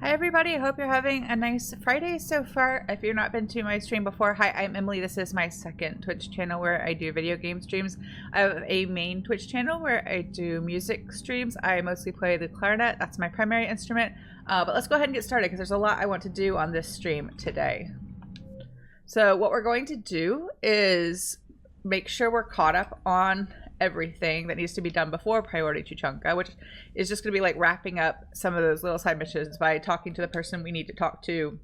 Hi everybody, I hope you're having a nice Friday so far. If you've not been to my stream before, hi, I'm Emily. This is my second Twitch channel where I do video game streams. I have a main Twitch channel where I do music streams. I mostly play the clarinet, that's my primary instrument. But let's go ahead and get started because there's a lot I want to do on this stream today. So what we're going to do is make sure we're caught up on everything that needs to be done before Priority Tuchanka, which is just going to be like wrapping up some of those little side missions by talking to the person we need to talk to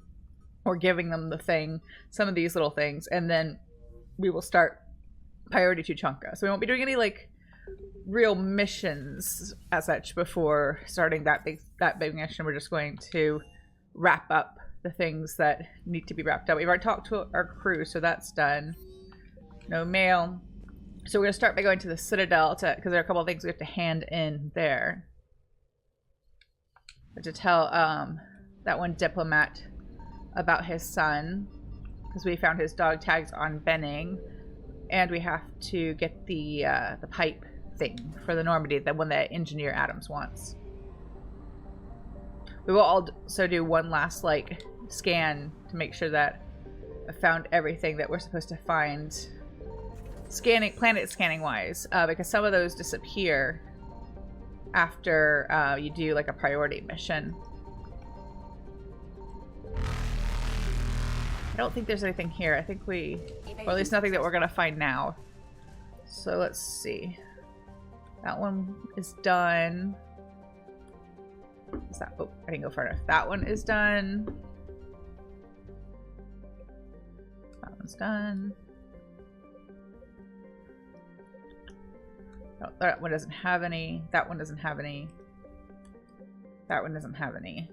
or giving them the thing, some of these little things, and then we will start Priority Tuchanka. So we won't be doing any like real missions as such before starting that big mission. We're just going to wrap up the things that need to be wrapped up. We've already talked to our crew, so that's done. No mail. So we're going to start by going to the Citadel because there are a couple of things we have to hand in there. To tell that one diplomat about his son, because we found his dog tags on Benning, and we have to get the pipe thing for the Normandy, the one that Engineer Adams wants. We will also do one last like scan to make sure that I found everything that we're supposed to find. Planet scanning wise, because some of those disappear after you do like a priority mission. I don't think there's anything here. I think or at least nothing that we're gonna find now. So let's see. That one is done. Is that? Oh, I didn't go far enough. That one is done. That one's done. Oh, that one doesn't have any. That one doesn't have any. That one doesn't have any.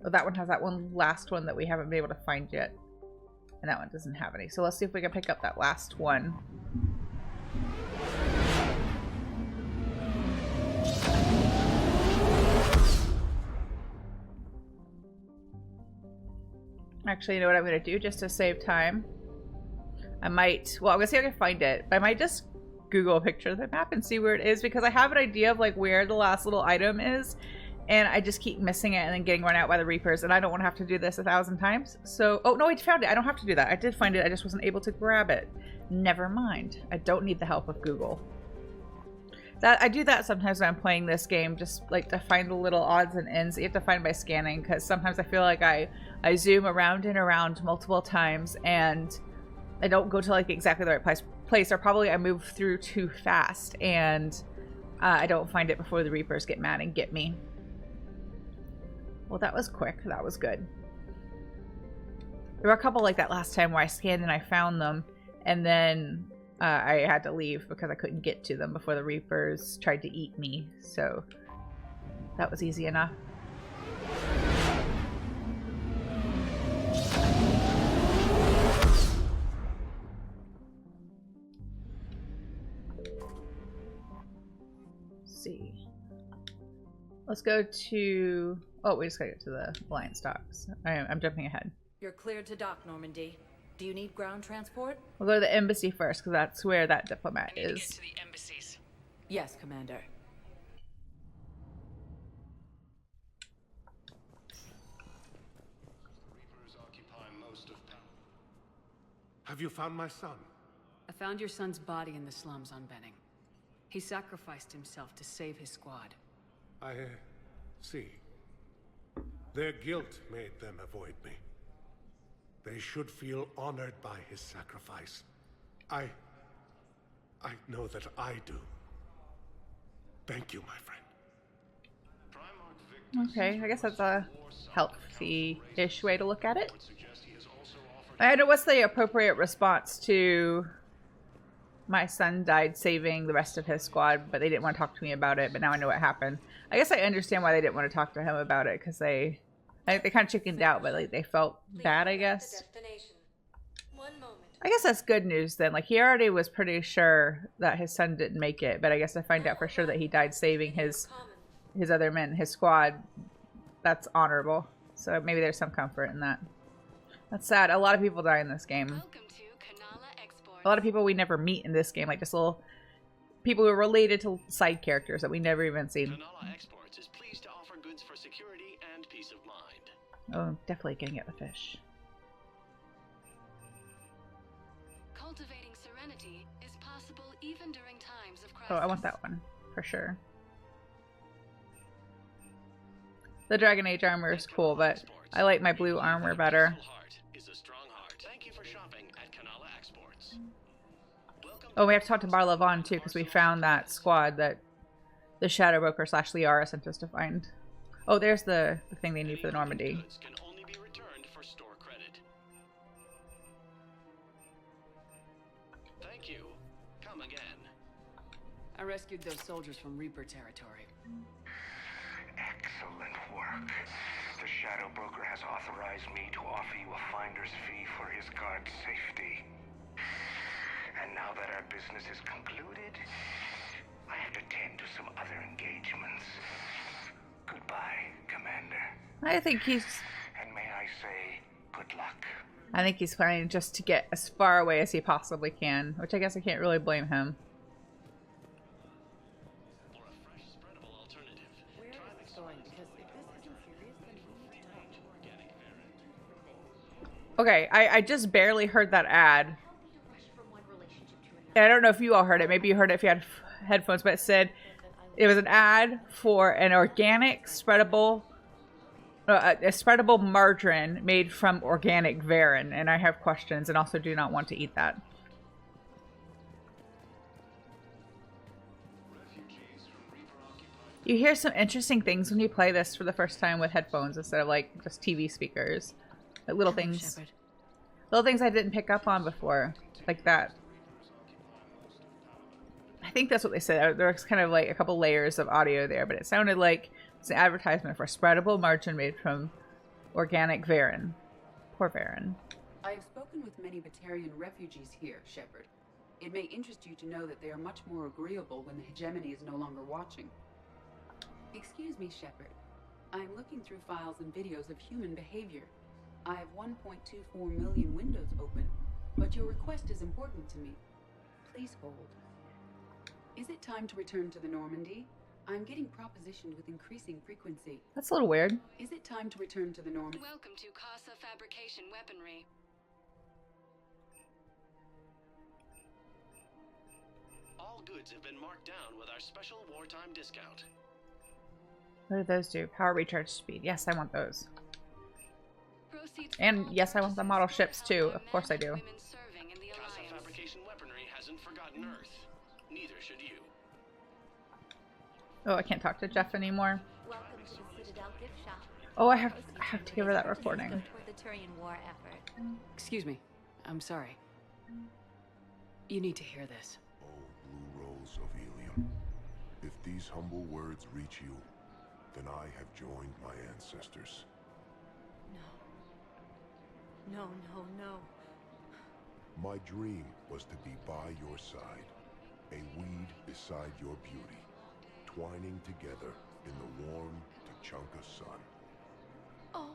Oh, that one has that one last one that we haven't been able to find yet. And that one doesn't have any. So let's see if we can pick up that last one. Actually, you know what I'm going to do just to save time? I'm going to see if I can find it, but I might just Google a picture of the map and see where it is, because I have an idea of like where the last little item is, and I just keep missing it and then getting run out by the Reapers, and I don't want to have to do this 1,000 times. So, oh no, I found it. I don't have to do that. I did find it. I just wasn't able to grab it. Never mind. I don't need the help of Google. I do that sometimes when I'm playing this game, just like to find the little odds and ends that you have to find by scanning, because sometimes I feel like I zoom around and around multiple times and I don't go to like exactly the right place, or probably I move through too fast and I don't find it before the Reapers get mad and get me. Well, that was quick. That was good. There were a couple like that last time where I scanned and I found them, and then I had to leave because I couldn't get to them before the Reapers tried to eat me. So that was easy enough. See. Let's go to... Oh, we just gotta get to the Alliance docks. I'm jumping ahead. You're cleared to dock, Normandy. Do you need ground transport? We'll go to the embassy first, because that's where that diplomat is. To get to the embassies. Yes, Commander. Reapers occupy most of town. Have you found my son? I found your son's body in the slums on Benning. He sacrificed himself to save his squad. I see. Their guilt made them avoid me. They should feel honored by his sacrifice. I know that I do. Thank you, my friend. Okay, I guess that's a healthy-ish way to look at it. I know what's the appropriate response to my son died saving the rest of his squad, but they didn't want to talk to me about it, but now I know what happened. I guess I understand why they didn't want to talk to him about it, because they kind of chickened out, but like they felt bad, I guess. I guess that's good news then. Like he already was pretty sure that his son didn't make it, but I guess I find out for sure that he died saving his other men, his squad. That's honorable. So maybe there's some comfort in that. That's sad. A lot of people die in this game. A lot of people we never meet in this game, like just little people who are related to side characters that we never even seen. goods for security and peace of mind. Oh, definitely gonna get the fish. Cultivating serenity is possible even during times of crisis. Oh, I want that one for sure. The Dragon Age armor is cool, but I like my blue armor better. Oh, we have to talk to Barlavon too, because we found that squad that the Shadow Broker / Liara sent us to find. Oh, there's the thing they need for the Normandy. Thank you. Come again. I rescued those soldiers from Reaper territory. Excellent work. The Shadow Broker has authorized me to offer you a finder's fee for his guard's safety. And now that our business is concluded, I have to tend to some other engagements. Goodbye, Commander. I think he's... And may I say, good luck. I think he's planning just to get as far away as he possibly can, which I guess I can't really blame him. Okay, I just barely heard that ad. And I don't know if you all heard it. Maybe you heard it if you had headphones, but it said it was an ad for an organic spreadable, a spreadable margarine made from organic varan. And I have questions and also do not want to eat that. You hear some interesting things when you play this for the first time with headphones instead of like just TV speakers. Like little things. Shepard. Little things I didn't pick up on before. Like that. I think that's what they said. There was kind of like a couple layers of audio there, but it sounded like it's an advertisement for a spreadable margarine made from organic varan. Poor varan. I have spoken with many Batarian refugees here, Shepard. It may interest you to know that they are much more agreeable when the hegemony is no longer watching. Excuse me, Shepard. I'm looking through files and videos of human behavior. I have 1.24 million windows open, but your request is important to me. Please hold. Is it time to return to the Normandy? I'm getting propositioned with increasing frequency. That's a little weird. Is it time to return to the Normandy? Welcome to Casa Fabrication Weaponry. All goods have been marked down with our special wartime discount. What do those do? Power recharge speed. Yes, I want those. Proceeds And yes, I want the model ships too. Of course I do. Casa Fabrication Weaponry hasn't forgotten Earth. Neither should you. Oh, I can't talk to Jeff anymore. Welcome to the Citadel gift shop. Oh, I have to give her that recording. For the Turian war effort. Excuse me. I'm sorry. You need to hear this. Oh, blue rose of Ilium. If these humble words reach you, then I have joined my ancestors. No, no, no. My dream was to be by your side, a weed beside your beauty, twining together in the warm Tuchanka sun. Oh,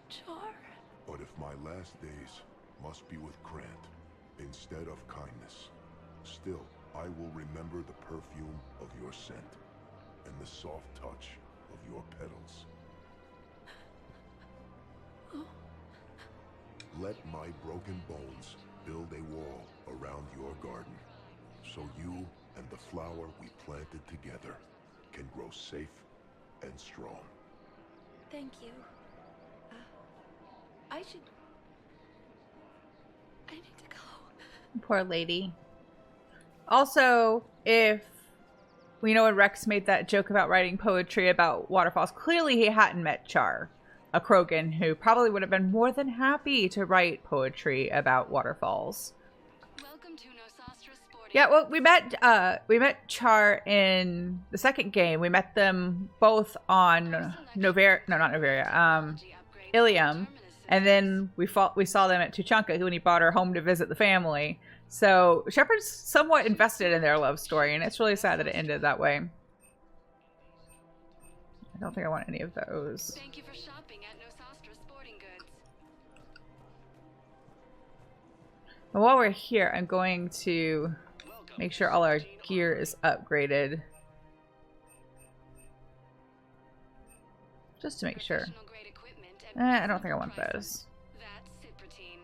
Char. But if my last days must be with Krant instead of kindness, still I will remember the perfume of your scent and the soft touch of your petals. Let my broken bones build a wall around your garden, so you and the flower we planted together can grow safe and strong. Thank you. I need to go. Poor lady. Also, if we know when Rex made that joke about writing poetry about waterfalls, clearly he hadn't met Char, a Krogan who probably would have been more than happy to write poetry about waterfalls. Welcome to Nosastra Sporting. Yeah, well, we met Char in the second game. We met them both on Ilium, and then we saw them at Tuchanka when he brought her home to visit the family. So Shepard's somewhat invested in their love story, and it's really sad that it ended that way. I don't think I want any of those. Thank you for shopping at Nosastra Sporting Goods. And while we're here, I'm going to make sure all our gear is upgraded. Just to make sure. Professional-grade equipment at I don't think I want prices. those. That's Cypratine.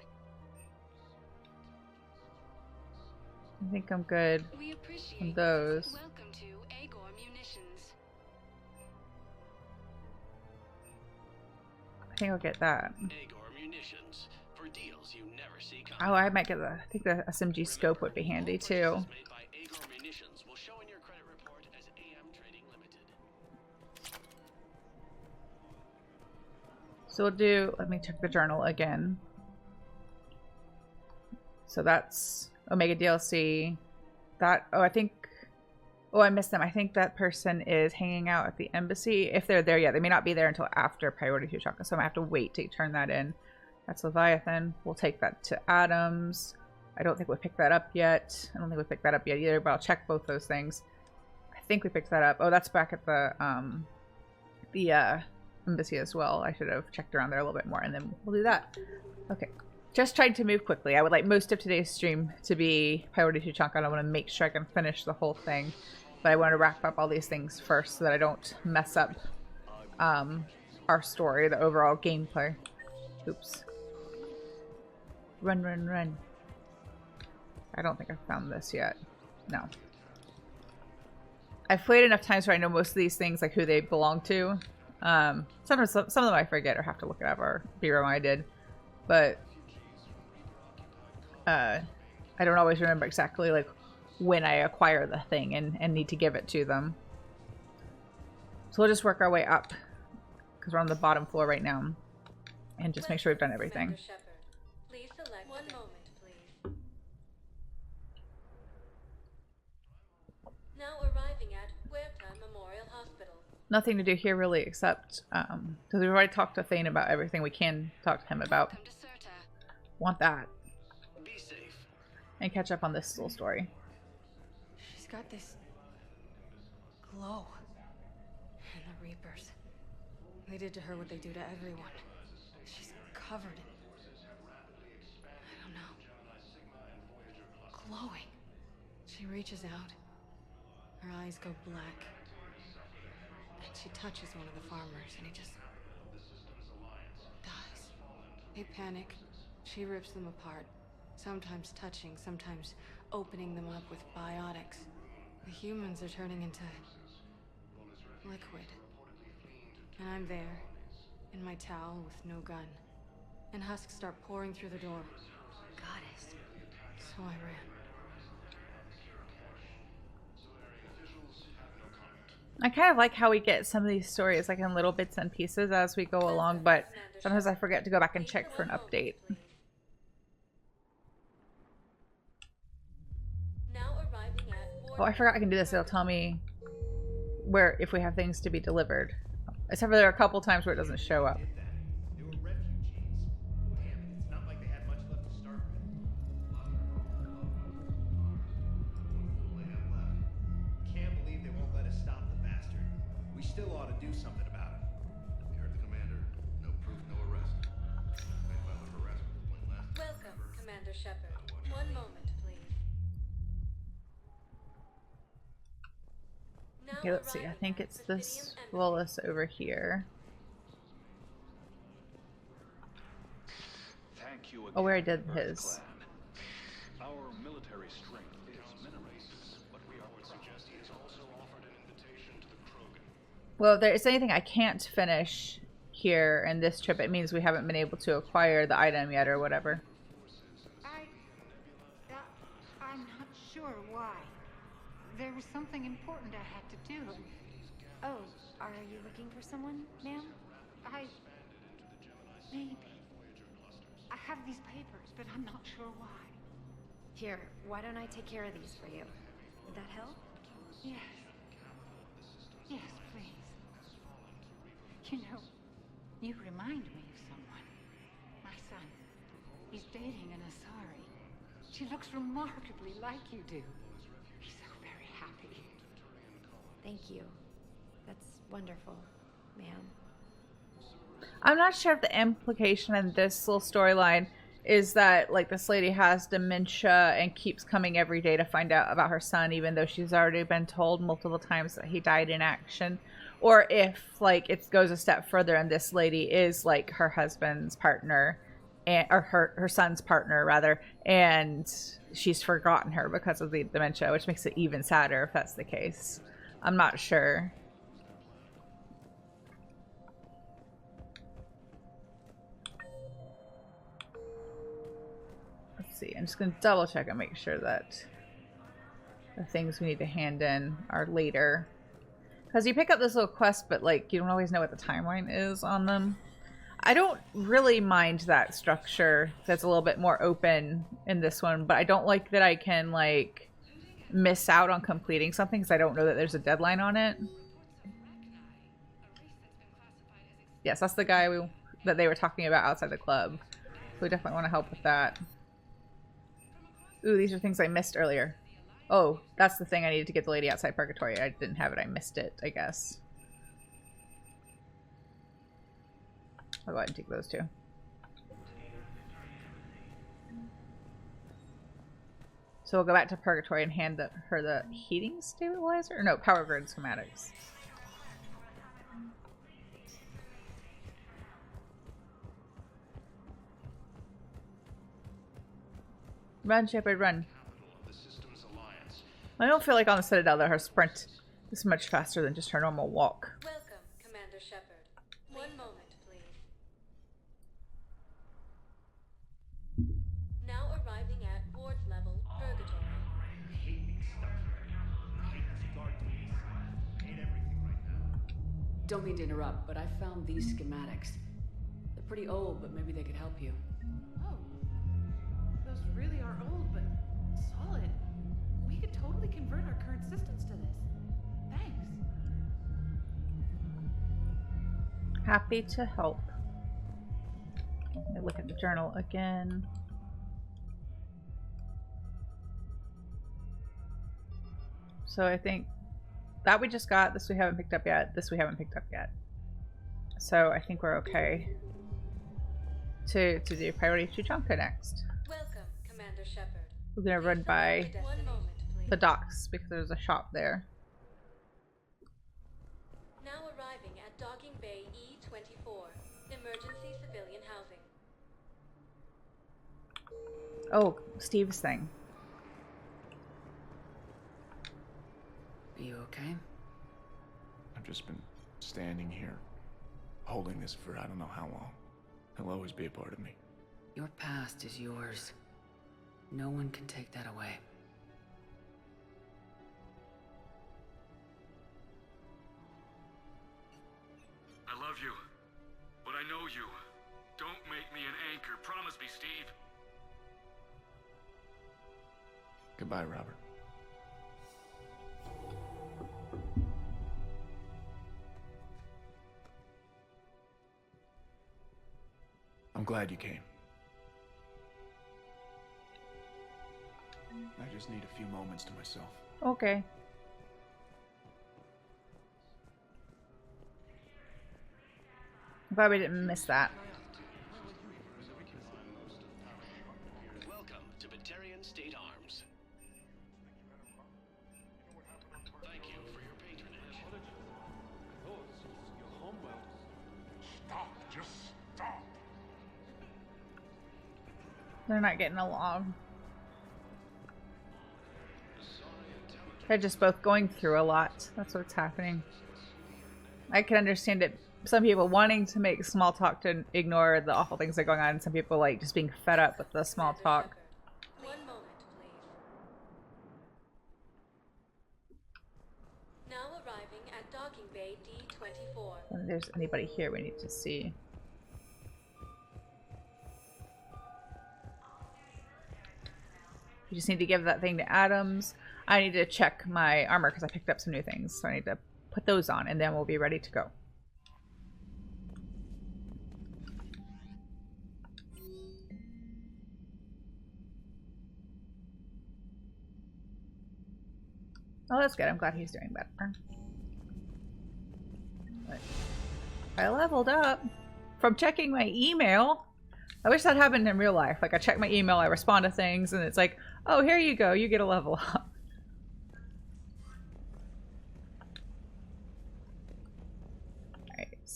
I think I'm good We appreciate on those. Welcome to Agor Munitions. I think I'll get that. Agor Munitions. For deals you never see coming. Oh, I might get the. I think the SMG scope would be handy too. Made by Agor Munitions will show in your credit report as AM Trading Limited. So we'll do. Let me check the journal again. So that's Omega DLC. That. Oh, I think. Oh, I missed them. I think that person is hanging out at the embassy. If they're there yet, they may not be there until after Priority Tuchanka, so I might have to wait to turn that in. That's Leviathan. We'll take that to Adams. I don't think we picked that up yet. I don't think we picked that up yet either, but I'll check both those things. I think we picked that up. Oh, that's back at the embassy as well. I should have checked around there a little bit more, and then we'll do that. Okay. Just tried to move quickly. I would like most of today's stream to be Priority Tuchanka, and I want to make sure I can finish the whole thing. But I want to wrap up all these things first so that I don't mess up our story, the overall gameplay. Oops. Run, run, run. I don't think I've found this yet. No. I've played enough times where I know most of these things, like who they belong to. Sometimes some of them I forget or have to look it up or be reminded. But I don't always remember exactly like when I acquire the thing and need to give it to them. So we'll just work our way up because we're on the bottom floor right now and just make sure we've done everything. Shepard. Please select one moment, please. Now arriving at Huerta Memorial Hospital. Nothing to do here really except because we've already talked to Thane about everything we can talk to him about. Welcome to Serta. Want that. Be safe. And catch up on this little story. She's got this glow. And the Reapers. They did to her what they do to everyone. She's covered in... I don't know. Glowing. She reaches out. Her eyes go black. And she touches one of the farmers and he just... dies. They panic. She rips them apart. Sometimes touching, sometimes opening them up with biotics. The humans are turning into liquid. And I'm there, in my towel with no gun. And husks start pouring through the door. Goddess. So I ran. I kind of like how we get some of these stories like in little bits and pieces as we go along, but sometimes I forget to go back and check for an update. Oh, I forgot I can do this. It'll tell me where, if we have things to be delivered. Except for there are a couple times where it doesn't show up. They were refugees. Damn it, it's not like they had much left to start with. They have left. Can't believe they won't let us stop the bastard. We still ought to do something about it. You heard the commander. No proof, no arrest. Welcome, Commander Shepard. One moment, please. Okay, let's see. I think it's this Willis over here. Thank you again, Oh, where I did his. Our military strength is minimized, but we are suggest he has also offered an invitation to the Krogan. Well, if there is anything I can't finish here in this trip, it means we haven't been able to acquire the item yet or whatever. I'm not sure why. There was something important I had to do. Oh, are you looking for someone, ma'am? Maybe. I have these papers, but I'm not sure why. Here, why don't I take care of these for you? Would that help? Yes. Yes, please. You know, you remind me of someone. My son. He's dating an Asari. She looks remarkably like you do. He's so very happy. Thank you. That's wonderful, ma'am. I'm not sure if the implication in this little storyline is that like this lady has dementia and keeps coming every day to find out about her son, even though she's already been told multiple times that he died in action, or if like it goes a step further and this lady is like her husband's partner, and or her son's partner rather, and she's forgotten her because of the dementia, which makes it even sadder if that's the case. I'm not sure. Let's see. I'm just gonna double check and make sure that the things we need to hand in are later. Because you pick up this little quest, but like you don't always know what the timeline is on them. I don't really mind that structure that's a little bit more open in this one, but I don't like that I can like miss out on completing something because I don't know that there's a deadline on it. Yes, that's the guy that they were talking about outside the club. We definitely want to help with that. Ooh, these are things I missed earlier. Oh, that's the thing I needed to get the lady outside Purgatory. I didn't have it. I missed it, I guess. I'll go ahead and take those two. So we'll go back to Purgatory and hand her the heating stabilizer? Or no, power grid schematics. Run, Shepard, run. I don't feel like on the Citadel that her sprint is much faster than just her normal walk. Welcome, Commander Shepard. One moment, please. Now arriving at ward level Purgatory. Don't mean to interrupt, but I found these schematics. They're pretty old, but maybe they could help you. Oh, those really are old, but solid. We could totally convert our current systems to this. Thanks. Happy to help. Let me look at the journal again. So I think that we just got, this we haven't picked up yet, this we haven't picked up yet. So I think we're okay to do priority Tuchanka next. Welcome, Commander Shepard. We're gonna run by One moment, please. the docks because there's a shop there. Now arriving at Docking Bay E24, emergency civilian housing. Oh, Steve's thing. Are you okay? I've just been standing here, holding this for I don't know how long. He'll always be a part of me. Your past is yours. No one can take that away. I love you, but I know you. Don't make me an anchor. Promise me, Steve. Goodbye, Robert. I'm glad you came. I just need a few moments to myself. Okay. I'm glad we didn't miss that. Welcome to Batarian State Arms. Thank you for your patronage. Stop, just stop. They're not getting along. They're just both going through a lot. That's what's happening. I can understand it. Some people wanting to make small talk to ignore the awful things that are going on. And some people like just being fed up with the small talk. One moment, please. Now arriving at Docking Bay D24. If there's anybody here we need to see. You just need to give that thing to Adams. I need to check my armor because I picked up some new things. So I need to put those on and then we'll be ready to go. Oh, that's good. I'm glad he's doing better. But I leveled up from checking my email. I wish that happened in real life. Like I check my email, I respond to things, and it's like, oh, here you go. You get a level up.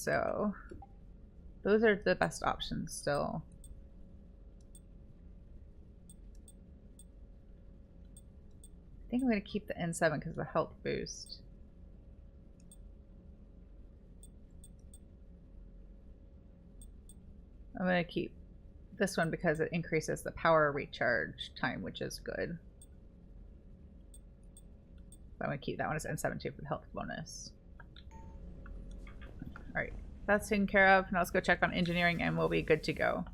so those are the best options still. I think I'm going to keep the N7 because of the health boost. I'm going to keep this one because it increases the power recharge time, which is good. So I'm going to keep that one as N7 too for the health bonus. Alright, that's taken care of. Now let's go check on engineering and we'll be good to go.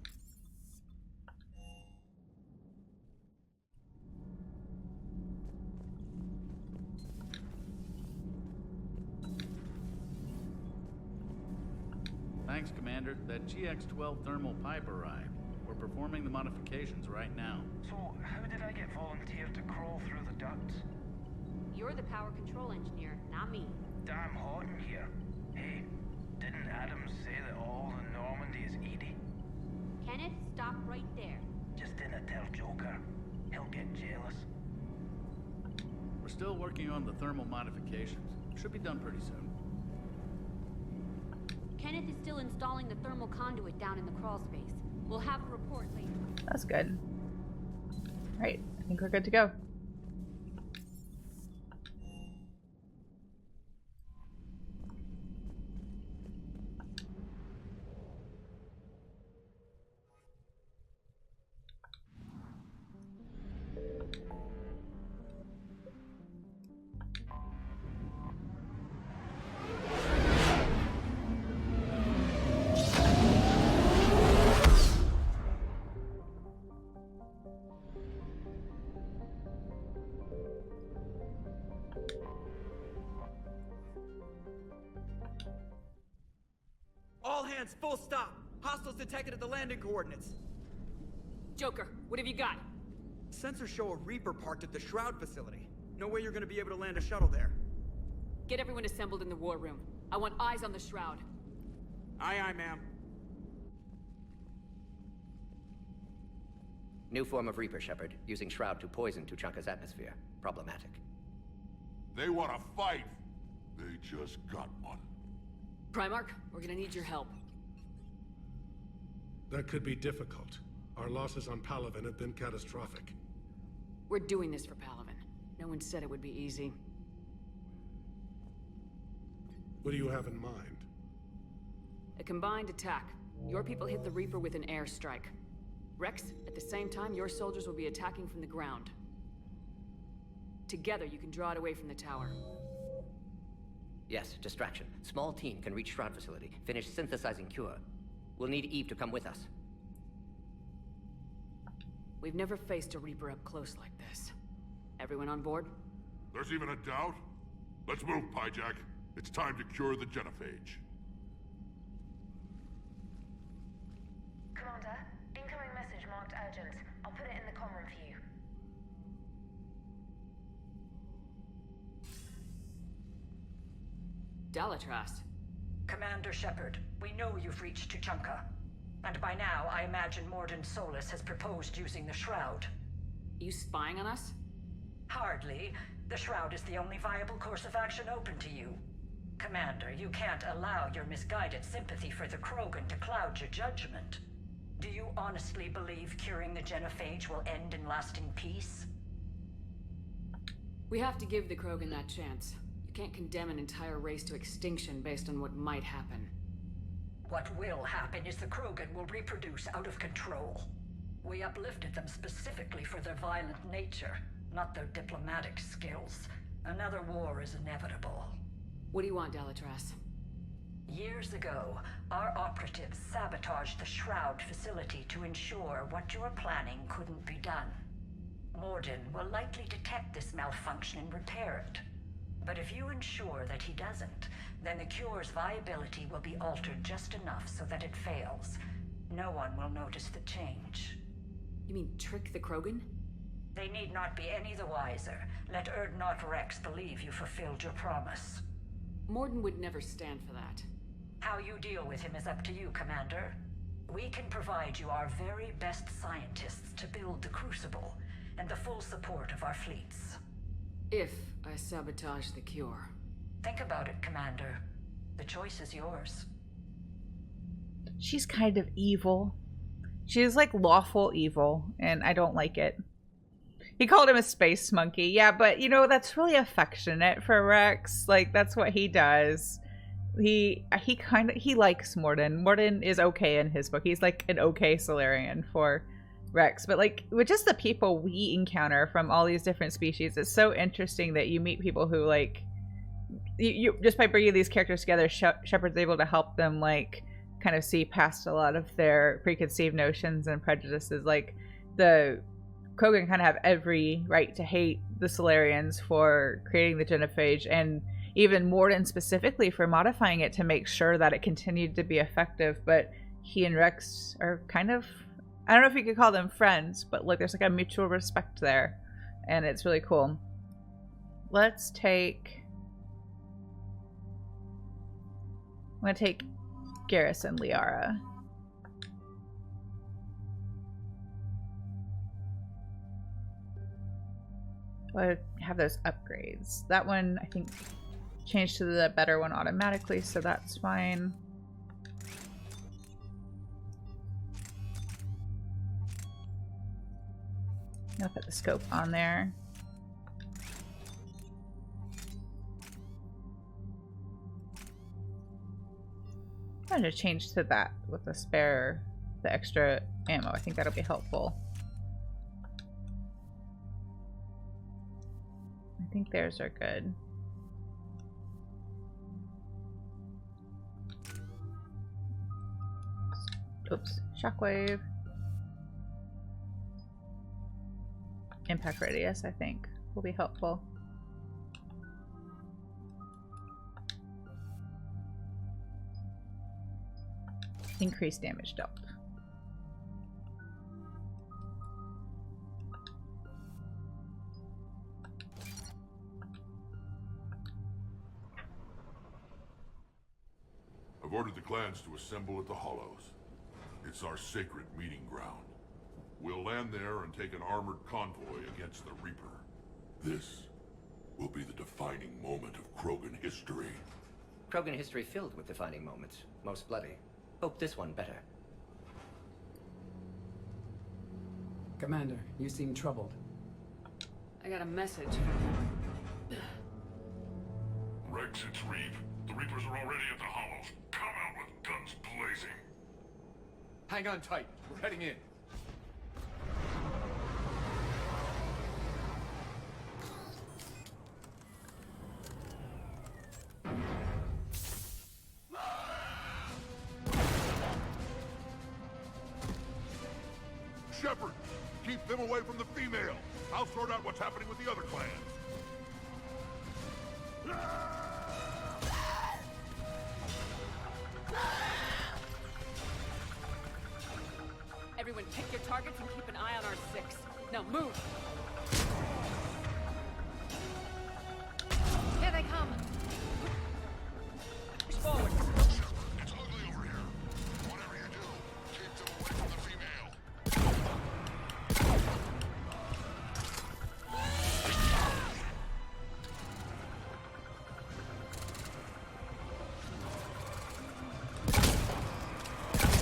Thanks, Commander. That GX-12 thermal pipe arrived. We're performing the modifications right now. So, how did I get volunteered to crawl through the ducts? You're the power control engineer, not me. Damn hot in here. Hey, didn't Adams say that all the Normandy is Edie? Kenneth, stop right there. Just didn't tell Joker. He'll get jealous. We're still working on the thermal modifications. Should be done pretty soon. Kenneth is still installing the thermal conduit down in the crawl space. We'll have a report later. That's good. Alright, I think we're good to go. All hands, full stop. Hostiles detected at the landing coordinates. Joker, what have you got? Sensors show a Reaper parked at the Shroud facility. No way you're gonna be able to land a shuttle there. Get everyone assembled in the war room. I want eyes on the Shroud. Aye, aye, ma'am. New form of Reaper, Shepard, using Shroud to poison Tuchanka's atmosphere. Problematic. They want to fight. They just got one. Primarch, we're gonna need your help. That could be difficult. Our losses on Palaven have been catastrophic. We're doing this for Palaven. No one said it would be easy. What do you have in mind? A combined attack. Your people hit the Reaper with an airstrike. Rex, at the same time, your soldiers will be attacking from the ground. Together, you can draw it away from the tower. Yes, distraction. Small team can reach Shroud facility, finish synthesizing cure. We'll need Eve to come with us. We've never faced a Reaper up close like this. Everyone on board? There's even a doubt? Let's move, Pyjack. It's time to cure the genophage. Commander, incoming message marked urgent. I'll put it in the comm room for you. Dalatras. Commander Shepard, we know you've reached Tuchanka. And by now, I imagine Morden Solus has proposed using the Shroud. You spying on us? Hardly. The Shroud is the only viable course of action open to you. Commander, you can't allow your misguided sympathy for the Krogan to cloud your judgment. Do you honestly believe curing the genophage will end in lasting peace? We have to give the Krogan that chance. You can't condemn an entire race to extinction based on what might happen. What will happen is the Krogan will reproduce out of control. We uplifted them specifically for their violent nature, not their diplomatic skills. Another war is inevitable. What do you want, Dalatras? Years ago, our operatives sabotaged the Shroud facility to ensure what you were planning couldn't be done. Morden will likely detect this malfunction and repair it. But if you ensure that he doesn't, then the cure's viability will be altered just enough so that it fails. No one will notice the change. You mean trick the Krogan? They need not be any the wiser. Let Erdnot Rex believe you fulfilled your promise. Morden would never stand for that. How you deal with him is up to you, Commander. We can provide you our very best scientists to build the Crucible, and the full support of our fleets. If I sabotage the cure. Think about it, Commander. The choice is yours. she's kind of evil. She's like lawful evil, and I don't like it. He called him a space monkey. Yeah, but you know, that's really affectionate for Rex. Like, that's what he does. He likes Morden. Morden is okay in his book. He's like an okay Solarian for Rex. But like, with just the people we encounter from all these different species, it's so interesting that you meet people who like, you just by bringing these characters together, Shepard's able to help them like kind of see past a lot of their preconceived notions and prejudices. Like, the Krogan kind of have every right to hate the Solarians for creating the genophage, and even Morden specifically for modifying it to make sure that it continued to be effective. But he and Rex are kind of, I don't know if you could call them friends, but like there's like a mutual respect there, and it's really cool. Let's take, I'm gonna take Garrus and Liara. I have those upgrades. That one I think changed to the better one automatically, so that's fine. I'll put the scope on there. I'm going to change to that with the spare, the extra ammo. I think that'll be helpful. I think theirs are good. Oops, shockwave. Impact radius, I think, will be helpful. Increased damage dealt. I've ordered the clans to assemble at the Hollows. It's our sacred meeting ground. We'll land there and take an armored convoy against the Reaper. This will be the defining moment of Krogan history. Krogan history filled with defining moments, most bloody. Hope this one better. Commander, you seem troubled. I got a message. Rex, it's Reap. The Reapers are already at the Hollows. Come out with guns blazing. Hang on tight. We're heading in. Shepard, keep them away from the female. I'll sort out what's happening with the other clans. Everyone pick your targets and keep an eye on our 6. Now move! Here they come! Push forward! It's ugly over here. Whatever you do, keep them away from the female.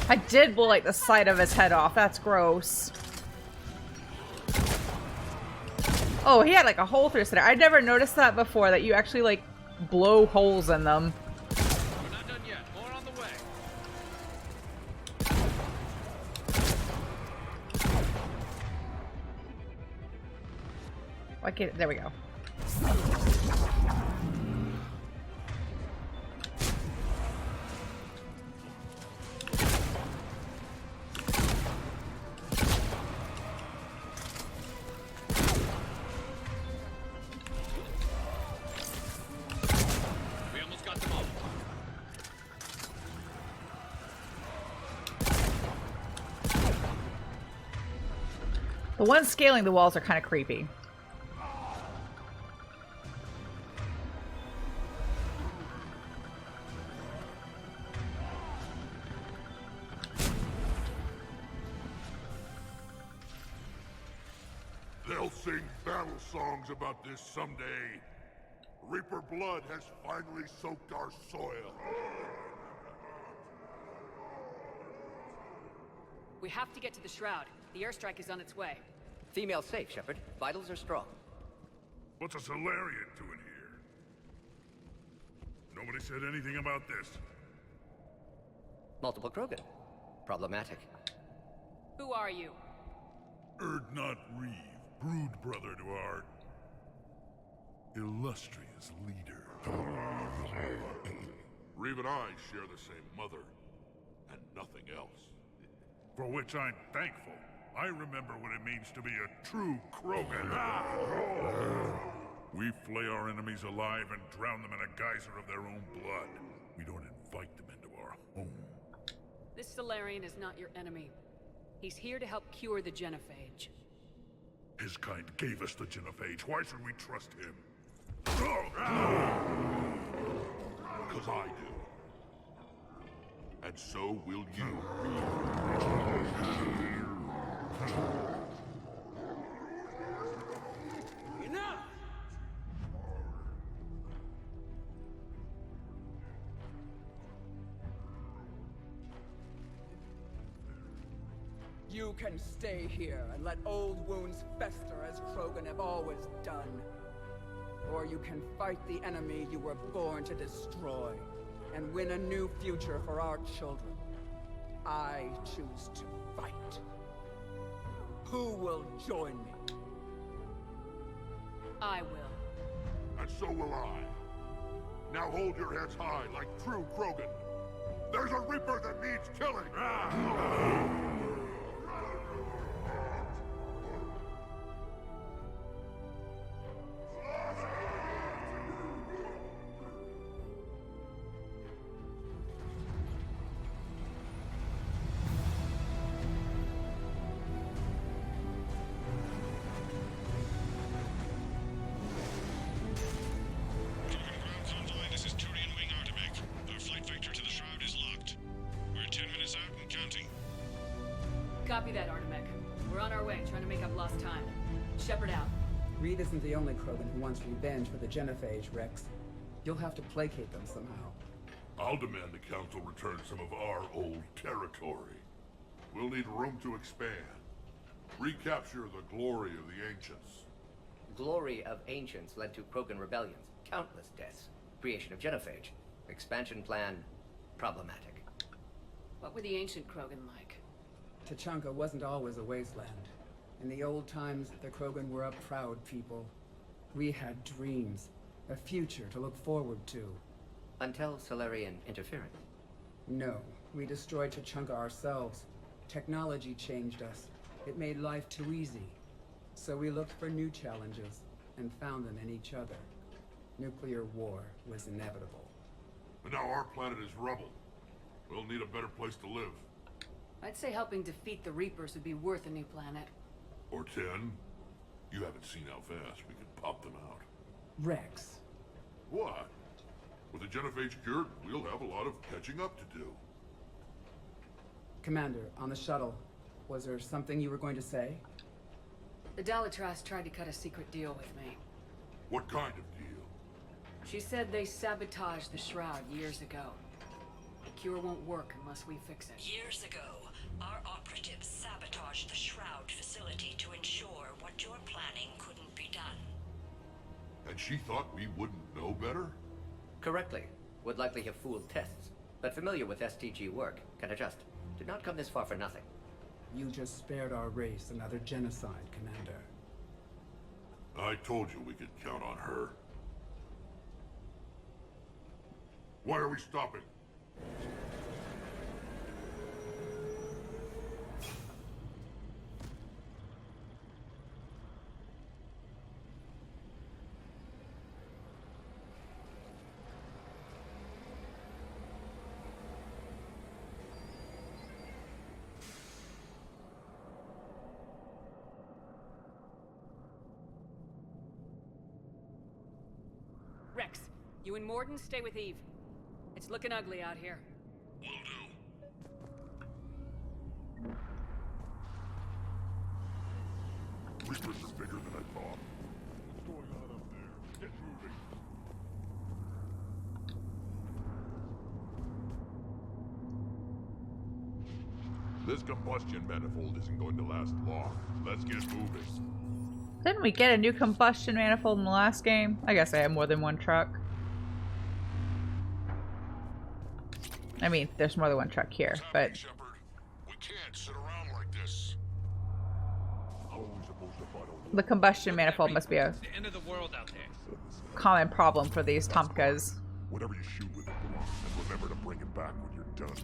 I did blow like the side of his head off. That's gross. Oh, he had like a hole through his head. I'd never noticed that before, that you actually like blow holes in them. We're not done yet. More on the way. Okay, there we go. The ones scaling the walls are kind of creepy. They'll sing battle songs about this someday. Reaper blood has finally soaked our soil. We have to get to the Shroud. The airstrike is on its way. Female safe, Shepard. Vitals are strong. What's a Solarian doing here? Nobody said anything about this. Multiple Krogan. Problematic. Who are you? Erdnot Reeve, brood brother to our illustrious leader. Reeve and I share the same mother, and nothing else. For which I'm thankful. I remember what it means to be a true Krogan. We flay our enemies alive and drown them in a geyser of their own blood. We don't invite them into our home. This Solarian is not your enemy. He's here to help cure the genophage. His kind gave us the genophage. Why should we trust him? Because I do. And so will you. Enough! You can stay here and let old wounds fester as Krogan have always done. Or you can fight the enemy you were born to destroy and win a new future for our children. I choose to fight. Who will join me? I will. And so will I. Now hold your heads high like true Krogan. There's a Reaper that needs killing! Copy that, Artemech. We're on our way, trying to make up lost time. Shepard out. Reed isn't the only Krogan who wants revenge for the genophage, Rex. You'll have to placate them somehow. I'll demand the Council return some of our old territory. We'll need room to expand. Recapture the glory of the Ancients. Glory of Ancients led to Krogan rebellions, countless deaths, creation of genophage, expansion plan, problematic. What were the ancient Krogan like? Tuchanka wasn't always a wasteland. In the old times, the Krogan were a proud people. We had dreams, a future to look forward to. Until Solarian interference. No, we destroyed Tuchanka ourselves. Technology changed us. It made life too easy. So we looked for new challenges, and found them in each other. Nuclear war was inevitable. And now our planet is rubble. We'll need a better place to live. I'd say helping defeat the Reapers would be worth a new planet. Or 10. You haven't seen how fast we can pop them out. Rex. What? With the genophage cured, we'll have a lot of catching up to do. Commander, on the shuttle, was there something you were going to say? The Dalitras tried to cut a secret deal with me. What kind of deal? She said they sabotaged the Shroud years ago. The cure won't work unless we fix it. Years ago, our operatives sabotaged the Shroud facility to ensure what you're planning couldn't be done. And she thought we wouldn't know better? Correctly. Would likely have fooled tests, but familiar with STG work, can adjust. Did not come this far for nothing. You just spared our race another genocide, Commander. I told you we could count on her. Why are we stopping? Rex, you and Morden stay with Eve. It's looking ugly out here. Will do. Reapers are bigger than I thought. What's going on up there? Get moving. This combustion manifold isn't going to last long. Let's get moving. Didn't we get a new combustion manifold in the last game? I guess I have more than one truck. I mean, there's more than one truck here, but... Shepard? We can't sit around like this. How are we supposed to fight over The combustion manifold must be a the end of the world out there. common problem for these Tomkas. Whatever you shoot with it, and remember to bring it back when you're done.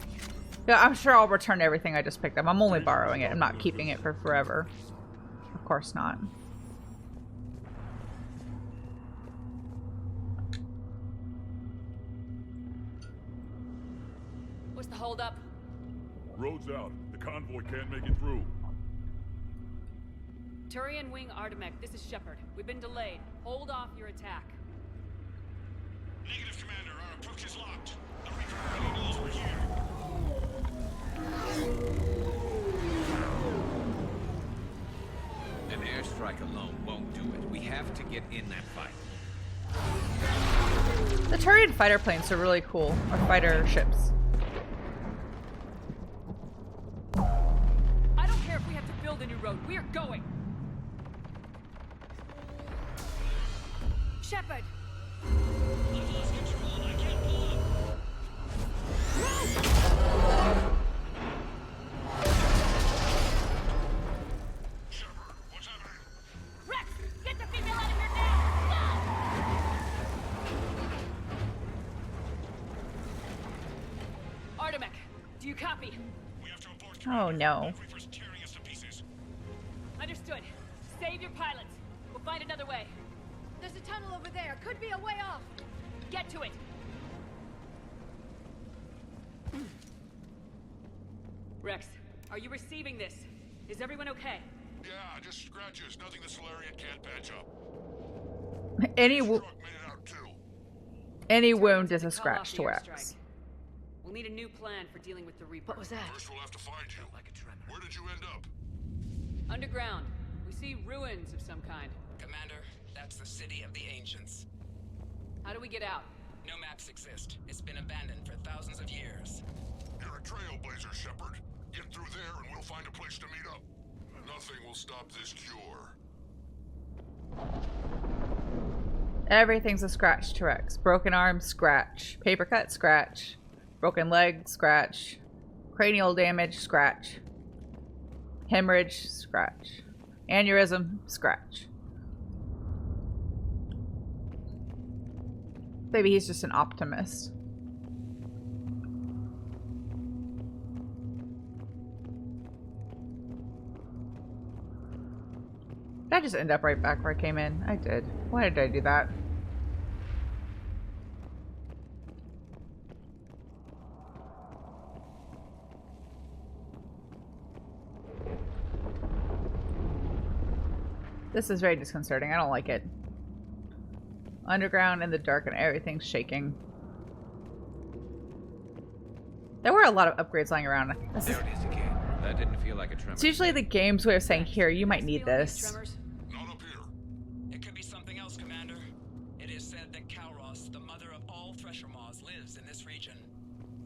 Yeah, I'm sure I'll return everything I just picked up. I'm only borrowing it. I'm not keeping it for forever. Of course not. What's the holdup? Road's out. The convoy can't make it through. Turian Wing Artemek, this is Shepard. We've been delayed. Hold off your attack. Negative, Commander. Our approach is locked. The Reaper already knows we're here. An airstrike alone won't do it. We have to get in that fight. The Turian fighter planes are really cool. Or fighter ships. I don't care if we have to build a new road. We are going. Shepard! I've lost control. I can't pull up. Shepard, what's happening? Rex, get the female out of here now! Go! Artemek, do you copy? We have to abort. Oh no. Reaper's tearing us to pieces. Understood. Save your pilots. We'll find another way. There's a tunnel over there. Could be a way off. Get to it. Rex, are you receiving this? Is everyone okay? Yeah, just scratches. Nothing the Solarian can't patch up. Any wound is a scratch to Rex. We'll need a new plan for dealing with the Reaper. What was that? First we'll have to find you. Where did you end up? Underground. We see ruins of some kind. Commander, that's the city of the Ancients. How do we get out? No maps exist. It's been abandoned for thousands of years. You're a trailblazer, Shepard. Get through there and we'll find a place to meet up. Nothing will stop this cure. Everything's a scratch to Rex. Broken arm, scratch. Paper cut, scratch. Broken leg, scratch. Cranial damage, scratch. Hemorrhage, scratch. Aneurysm, scratch. Maybe he's just an optimist. Did I just end up right back where I came in? I did. Why did I do that? This is very disconcerting. I don't like it. Underground in the dark and everything's shaking. There were a lot of upgrades lying around. There it is again. That didn't feel like a tremor. It's usually the game's way of saying, here, you might need this. Not up here. It could be something else, Commander. It is said that Garrus, the mother of all Thresher Maws, lives in this region.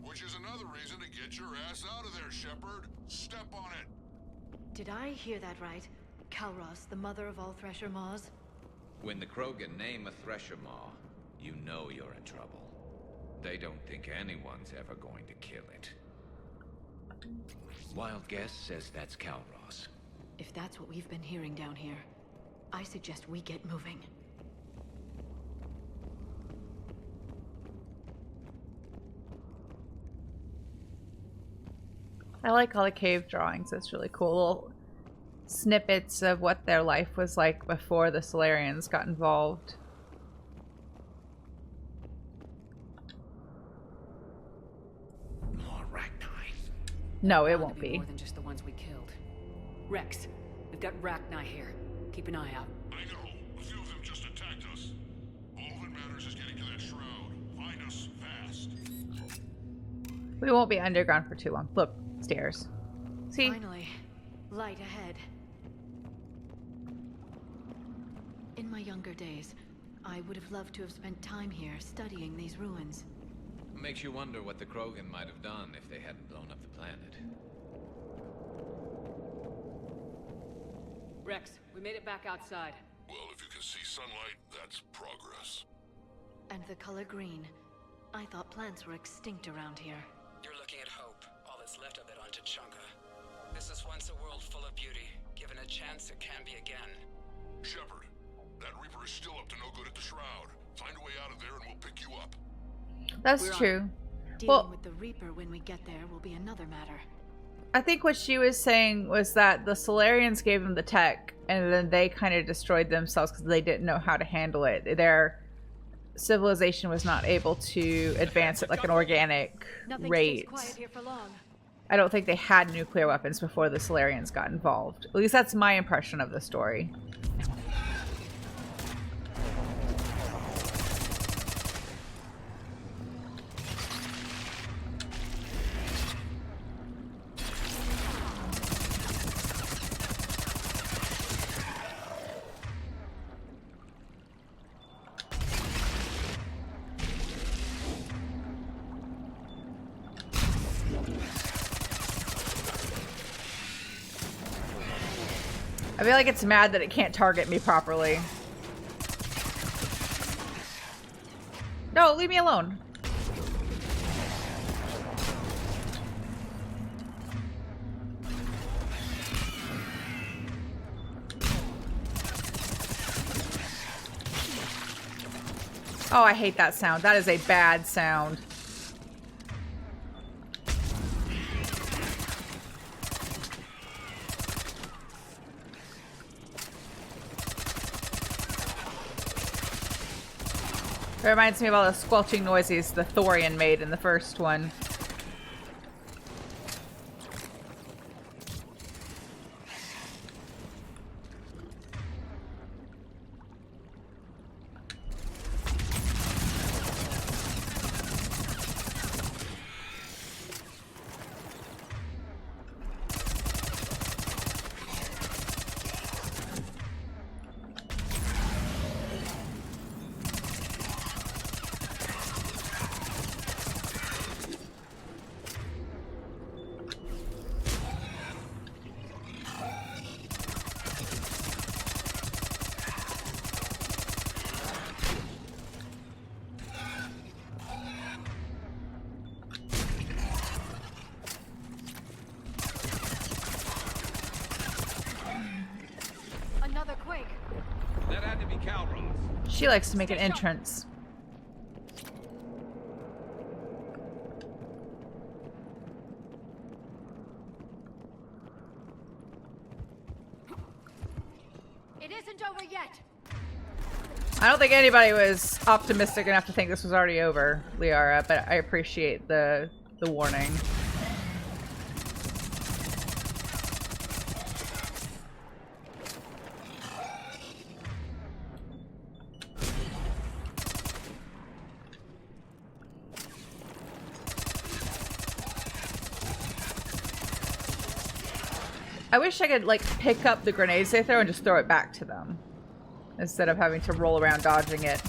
Which is another reason to get your ass out of there, Shepard. Step on it. Did I hear that right? Garrus, the mother of all Thresher Maws? When the Krogan name a Thresher Maw, you know you're in trouble. They don't think anyone's ever going to kill it. Wild guess says that's Garrus. If that's what we've been hearing down here, I suggest we get moving. I like all the cave drawings. It's really cool. Little snippets of what their life was like before the Solarians got involved. More Rachni. No, it won't be. More than just the ones we killed. Rex, we've got Rachni here. Keep an eye out. I know. A few of them just attacked us. All that matters is getting to that shroud. Find us fast. We won't be underground for too long. Look, stairs. See? Finally, light ahead. In my younger days, I would have loved to have spent time here studying these ruins. Makes you wonder what the Krogan might have done if they hadn't blown up the planet. Rex, we made it back outside. Well, if you can see sunlight, that's progress. And the color green. I thought plants were extinct around here. You're looking at hope, all that's left of it on Tuchanka. This is once a world full of beauty. Given a chance, it can be again. Shepard, that Reaper is still up to no good at the Shroud. Find a way out of there and we'll pick you up. That's true. Dealing with the Reaper when we get there will be another matter. I think what she was saying was that the Solarians gave them the tech, and then they kind of destroyed themselves because they didn't know how to handle it. Their civilization was not able to advance at like an organic rate. Quiet here for long. I don't think they had nuclear weapons before the Solarians got involved. At least that's my impression of the story. I feel like it's mad that it can't target me properly. No, leave me alone. Oh, I hate that sound. That is a bad sound. It reminds me of all the squelching noises the Thorian made in the first one. She likes to make an entrance. It isn't over yet. I don't think anybody was optimistic enough to think this was already over, Liara, but I appreciate the warning. I wish I could, like, pick up the grenades they throw and just throw it back to them. Instead of having to roll around dodging it.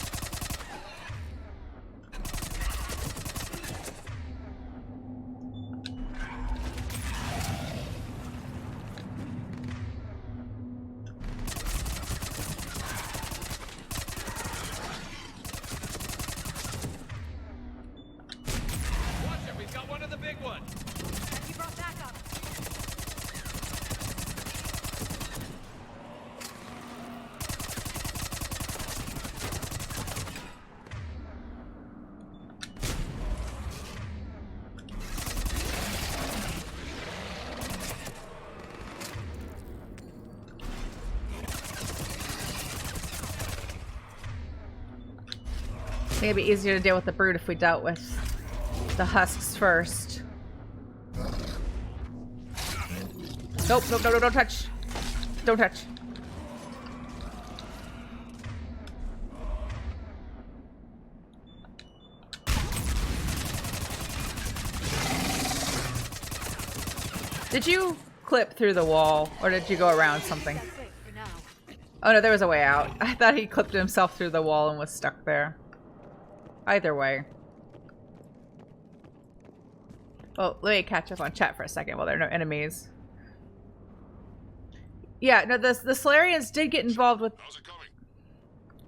Watch it, we've got one of the big ones. You brought backup. I think it'd be easier to deal with the brute if we dealt with the husks first. Nope, nope, no, no, don't touch. Don't touch. Did you clip through the wall, or did you go around something? Oh no, there was a way out. I thought he clipped himself through the wall and was stuck there. Either way. Well, let me catch up on chat for a second while there are no enemies. Yeah, no, the Solarians did get involved with... How's it coming?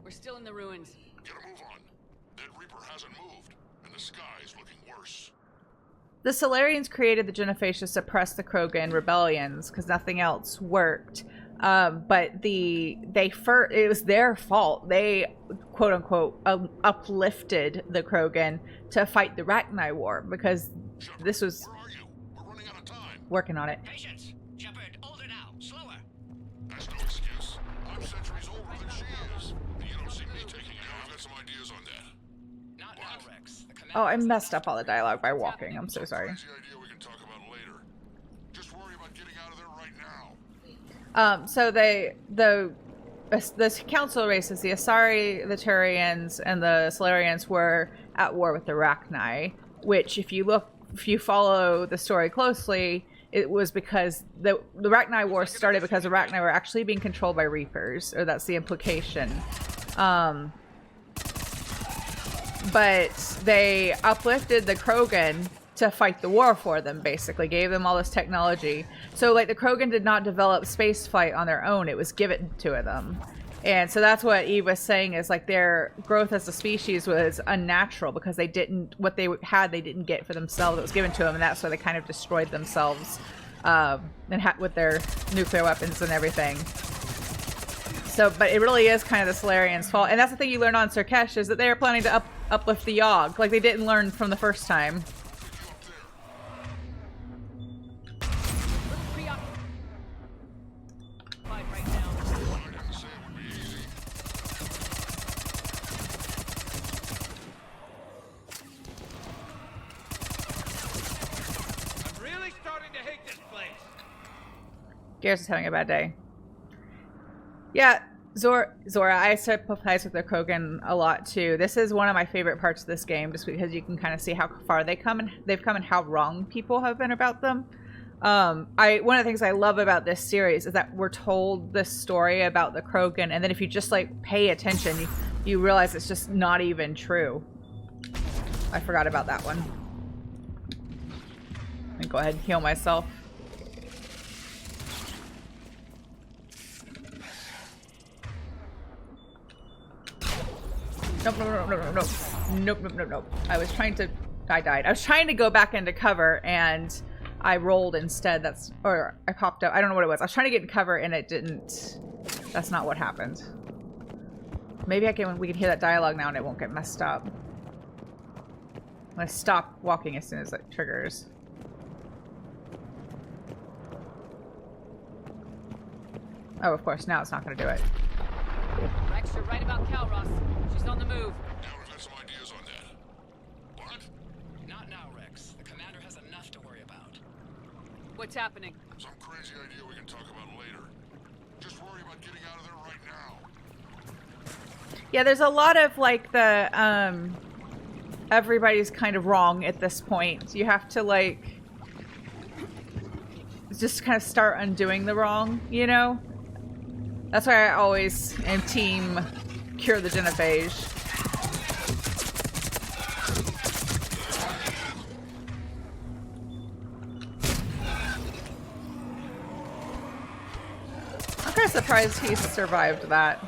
We're still in the ruins. Get a move on. That Reaper hasn't moved, and the sky's looking worse. The Solarians created the genophage to suppress the Krogan rebellions because nothing else worked. But it was their fault. They, quote unquote, uplifted the Krogan to fight the Rachni War because Shepard, this was... where are you? We're running out of time. Working on it. Patience! Shepard, older now. Slower. That's no excuse. I'm centuries older than she is. And you don't see me taking it. I've got some ideas on that. Not now, Rex. The Oh, I messed up all the dialogue by walking. I'm so sorry. Crazy idea we can talk about later. Just worry about getting out of there right now. So the council races, the Asari, the Turians, and the Solarians were at war with the Rachni, which if you follow the story closely, it was because the Rachni War started because the Rachni were actually being controlled by Reapers, or that's the implication. But they uplifted the Krogan to fight the war for them, basically. Gave them all this technology. So, like, the Krogan did not develop spaceflight on their own. It was given to them. And so that's what Eve was saying, is, like, their growth as a species was unnatural because they didn't... What they had, they didn't get for themselves. It was given to them, and that's why they kind of destroyed themselves with their nuclear weapons and everything. So, but it really is kind of the Solarians' fault. And that's the thing you learn on Surkesh, is that they are planning to uplift the Yogg. Like, they didn't learn from the first time. Garrus is having a bad day. Yeah, Zora, I sympathize with the Krogan a lot too. This is one of my favorite parts of this game, just because you can kind of see how far they've come and how wrong people have been about them. One of the things I love about this series is that we're told this story about the Krogan, and then if you just like pay attention, you realize it's just not even true. I forgot about that one. Let me go ahead and heal myself. Nope. I died. I was trying to go back into cover and I rolled instead. Or I popped up. I don't know what it was. I was trying to get in cover and it didn't. That's not what happened. Maybe we can hear that dialogue now and it won't get messed up. I'm gonna stop walking as soon as it triggers. Oh, of course, now it's not gonna do it. Rex, you're right about Kalros. She's on the move. Now we've got some ideas on that. What? Not now, Rex. The commander has enough to worry about. What's happening? Some crazy idea we can talk about later. Just worry about getting out of there right now. Yeah, there's a lot of like the everybody's kind of wrong at this point. You have to like just kind of start undoing the wrong, you know? That's why I always am team cure the genophage. I'm kind of surprised he survived that.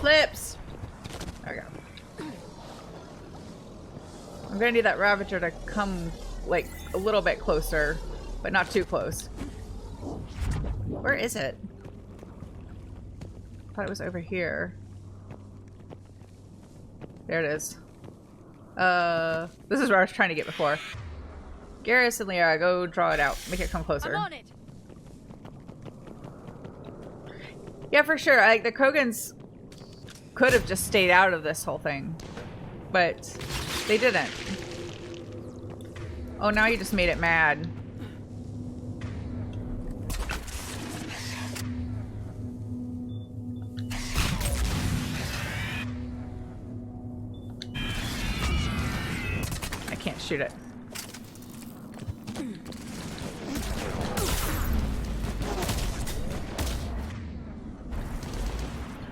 Flips! There we go. I'm gonna need that Ravager to come, like, a little bit closer, but not too close. Where is it? I thought it was over here. There it is. This is where I was trying to get before. Garrus and Liara, go draw it out. Make it come closer. I'm on it. Yeah, for sure. Like, the Krogans could have just stayed out of this whole thing. But they didn't. Oh, now you just made it mad. I can't shoot it.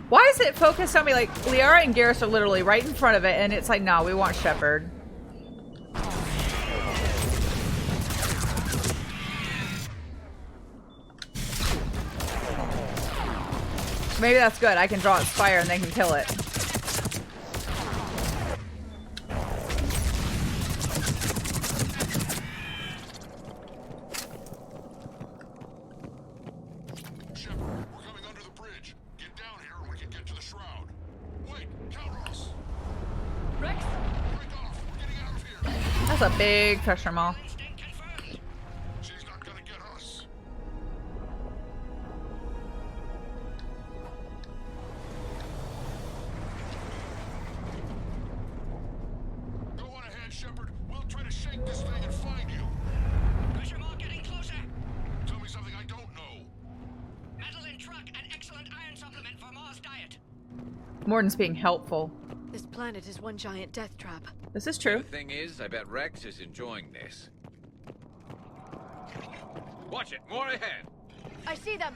Why is it focused on me? Like, Liara and Garrus are literally right in front of it, and it's like, no, we want Shepard. Maybe that's good. I can draw its fire and they can kill it. That's a big pressure maw. Go on ahead, Shepard. We'll try to shake this thing and find you. Pressure maw getting closer. Tell me something I don't know. Metal in truck, an excellent iron supplement for Maw's diet. Morden's being helpful. This planet is one giant death trap. This is true. The thing is, I bet Rex is enjoying this. Watch it, more ahead. I see them.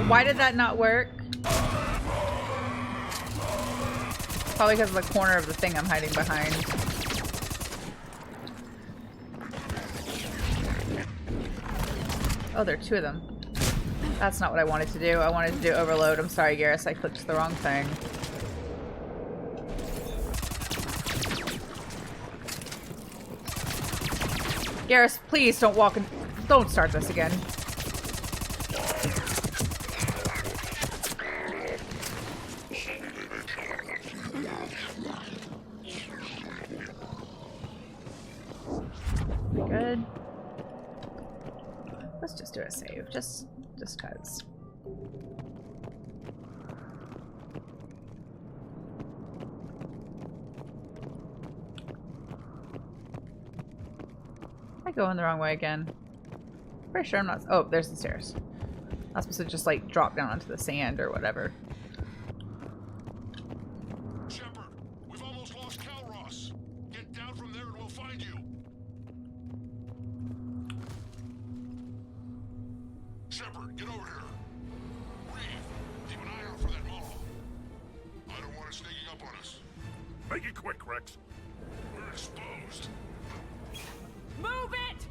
Why did that not work? Probably because of the corner of the thing I'm hiding behind. Oh, there are two of them. That's not what I wanted to do. I wanted to do overload. I'm sorry, Garrus. I clicked the wrong thing. Garrus, please don't walk in. Don't start this again. Good. Let's just do a save, just cause. I going the wrong way again. Pretty sure I'm not. Oh, there's the stairs. I'm supposed to just like drop down onto the sand or whatever. Shepard, we've almost lost Calros. Get down from there and we'll find you. Shepard, get over here. Breathe. Keep an eye out for that maw. I don't want it sneaking up on us. Make it quick, Rex. We're exposed. Move it!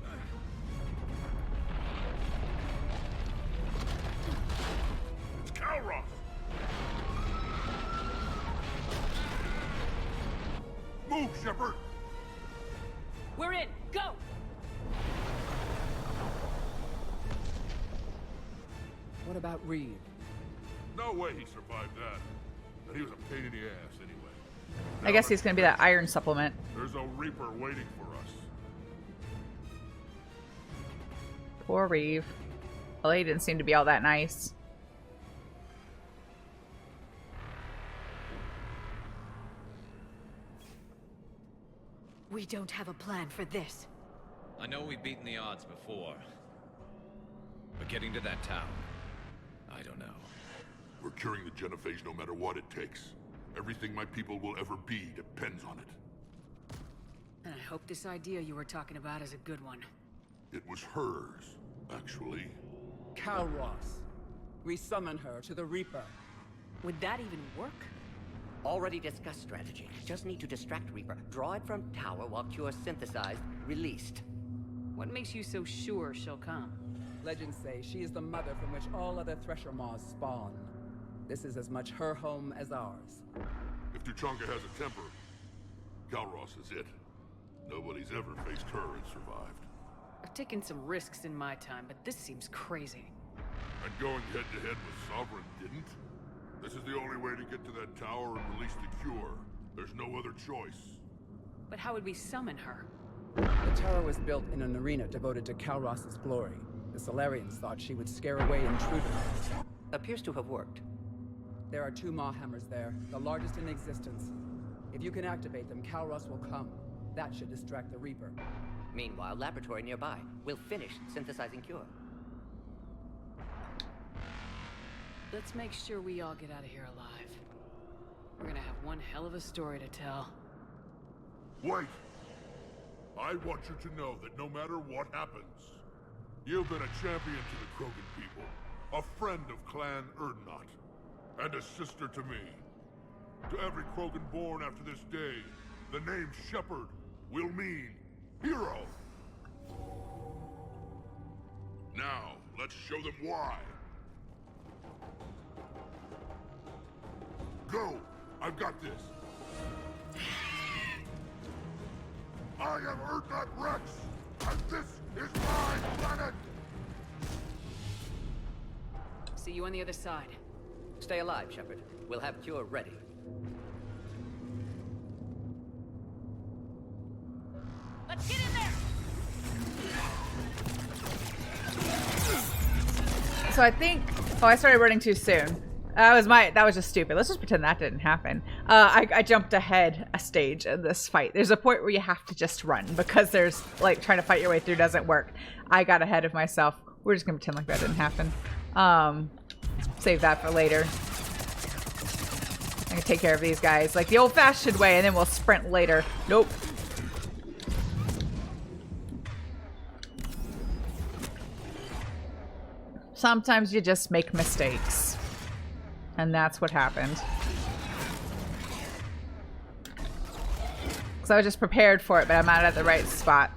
It's Calros. Move, Shepard. We're in. Go! What about Reeve? No way he survived that. And he was a pain in the ass anyway. I guess he's gonna be that iron supplement. There's a Reaper waiting for us. Poor Reeve. Well, he didn't seem to be all that nice. We don't have a plan for this. I know we've beaten the odds before. But getting to that town, I don't know. We're curing the genophage no matter what it takes. Everything my people will ever be depends on it. And I hope this idea you were talking about is a good one. It was hers, actually. Kalros. We summon her to the Reaper. Would that even work? Already discussed strategy. Just need to distract Reaper. Draw it from tower while Cure synthesized, released. What makes you so sure she'll come? Legends say she is the mother from which all other Thresher Maws spawn. This is as much her home as ours. If Tuchanka has a temper, Kalros is it. Nobody's ever faced her and survived. I've taken some risks in my time, but this seems crazy. And going head-to-head with Sovereign didn't? This is the only way to get to that tower and release the cure. There's no other choice. But how would we summon her? The tower was built in an arena devoted to Kalros' glory. The Solarians thought she would scare away intruders. Appears to have worked. There are 2 Maw hammers there, the largest in existence. If you can activate them, Kalros will come. That should distract the Reaper. Meanwhile, laboratory nearby. We'll finish synthesizing Cure. Let's make sure we all get out of here alive. We're gonna have one hell of a story to tell. Wait! I want you to know that no matter what happens, you've been a champion to the Krogan people, a friend of Clan Erdnot, and a sister to me. To every Krogan born after this day, the name Shepard will mean hero. Now, let's show them why. Go! I've got this. I am Erdnot Rex, and this is my planet! See you on the other side. Stay alive, Shepard. We'll have Cure ready. Let's get in there! So I think... Oh, I started running too soon. That was just stupid. Let's just pretend that didn't happen. I jumped ahead a stage in this fight. There's a point where you have to just run because there's, like, trying to fight your way through doesn't work. I got ahead of myself. We're just gonna pretend like that didn't happen. Save that for later. I can take care of these guys like the old-fashioned way, and then we'll sprint later. Nope. Sometimes you just make mistakes. And that's what happened. So I was just prepared for it, but I'm not at the right spot.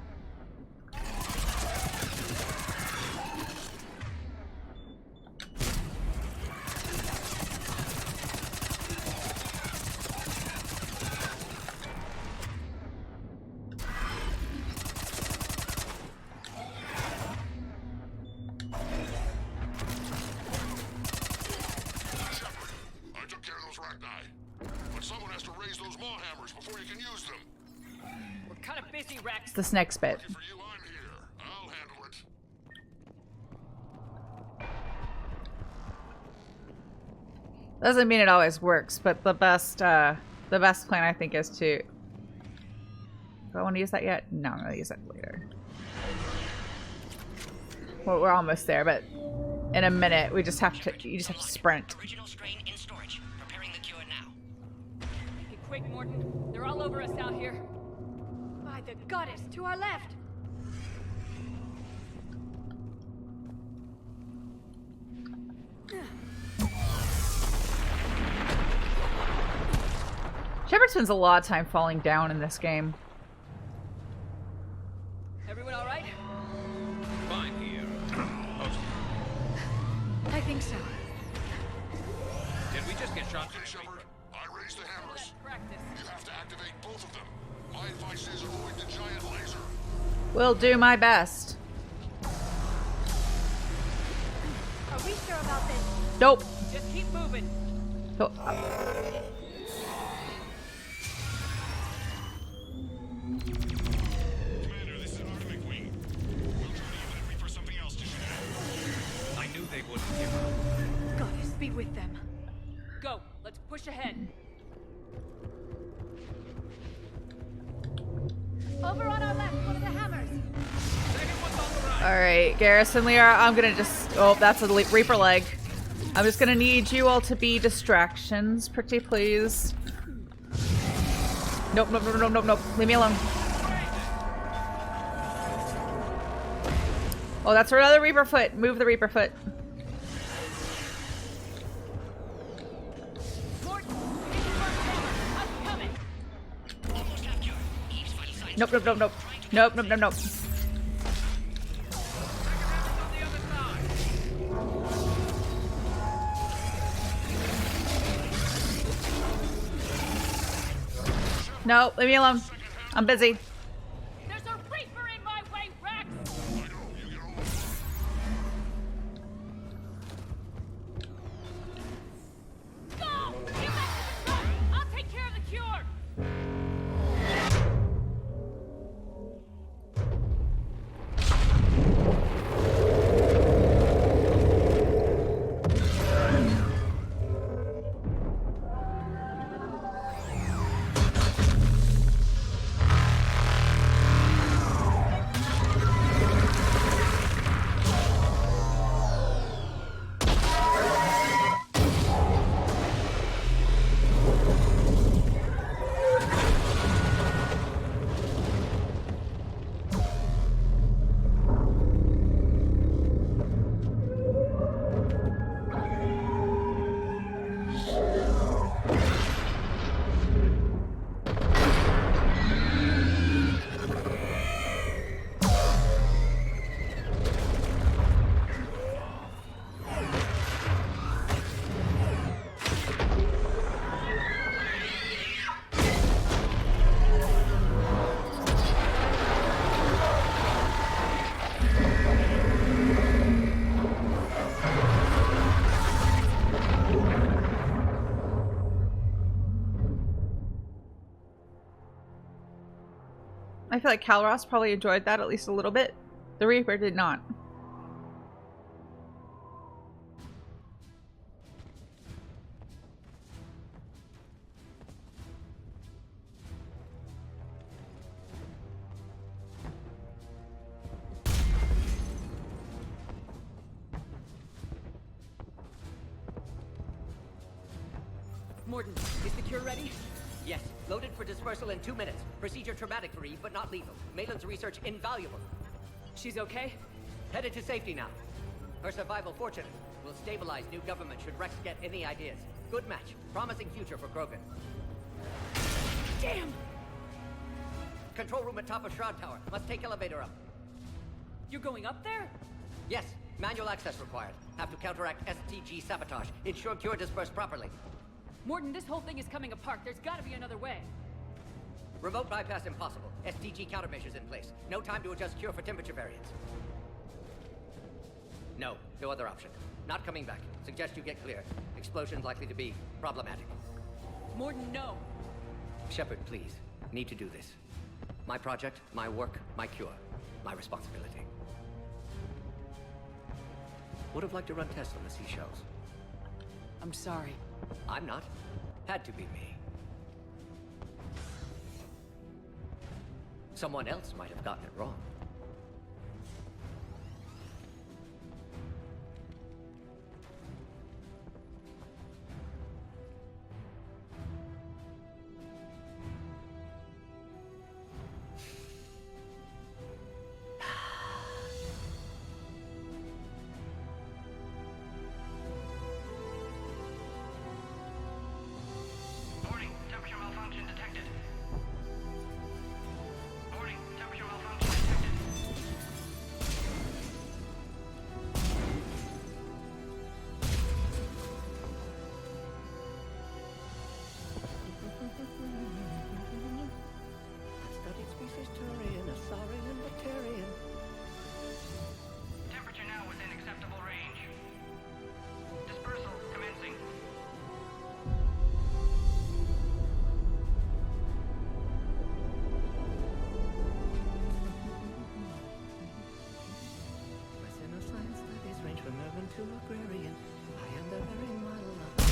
It's this next bit. Doesn't mean it always works, but the best plan I think is to... Do I want to use that yet? No, I'm gonna use that later. Well, we're almost there, but in a minute we just have to. You just have to sprint. Original strain in storage. Preparing the cure now. Hey, quick, Morton. They're all over us out here. By the goddess, to our left! Shepard spends a lot of time falling down in this game. Everyone all right? Fine here. I think so. Did we just get shot? Shepard, I raised the hammers. You have to activate both of them. My advice is avoid the giant laser. Will do my best. Are we sure about this? Nope. Just keep moving. Oh. Commander, this is Artemis Wing. We'll try to give the Reaper something else to shoot at. I knew they wouldn't give up. Goddess, be with them. Go. Let's push ahead. Over on our left, one of the hammers. Alright, Garrus and Liara, I'm gonna just... Oh, that's a Reaper leg. I'm just gonna need you all to be distractions, pretty please. Nope, nope, nope, nope, nope, nope. Leave me alone. Oh, that's another Reaper foot. Move the Reaper foot. Nope, nope, nope, nope. Nope, nope, nope, nope. No, leave me alone. I'm busy. There's a Reaper in my way, Rex! Go! Get back to the truck! I'll take care of the cure! I feel like Calros probably enjoyed that at least a little bit. The Reaper did not. Morden, is the cure ready? Yes, loaded for dispersal in 2 minutes. Procedure traumatic for Eve, but not lethal. Maitland's research invaluable. She's okay? Headed to safety now. Her survival fortunate. Will stabilize new government should Rex get any ideas. Good match. Promising future for Krogan. Damn! Control room at top of Shroud Tower. Must take elevator up. You're going up there? Yes, manual access required. Have to counteract STG sabotage. Ensure cure dispersed properly. Morden, this whole thing is coming apart. There's gotta be another way. Remote bypass impossible. STG countermeasures in place. No time to adjust cure for temperature variance. No other option. Not coming back. Suggest you get clear. Explosion's likely to be problematic. Morden, no. Shepard, please. Need to do this. My project, my work, my cure. My responsibility. Would have liked to run tests on the seashells. I'm sorry. I'm not. Had to be me. Someone else might have gotten it wrong. Warning, temperature malfunction detected. Warning, temperature malfunction detected. to agrarian. I am the very model of...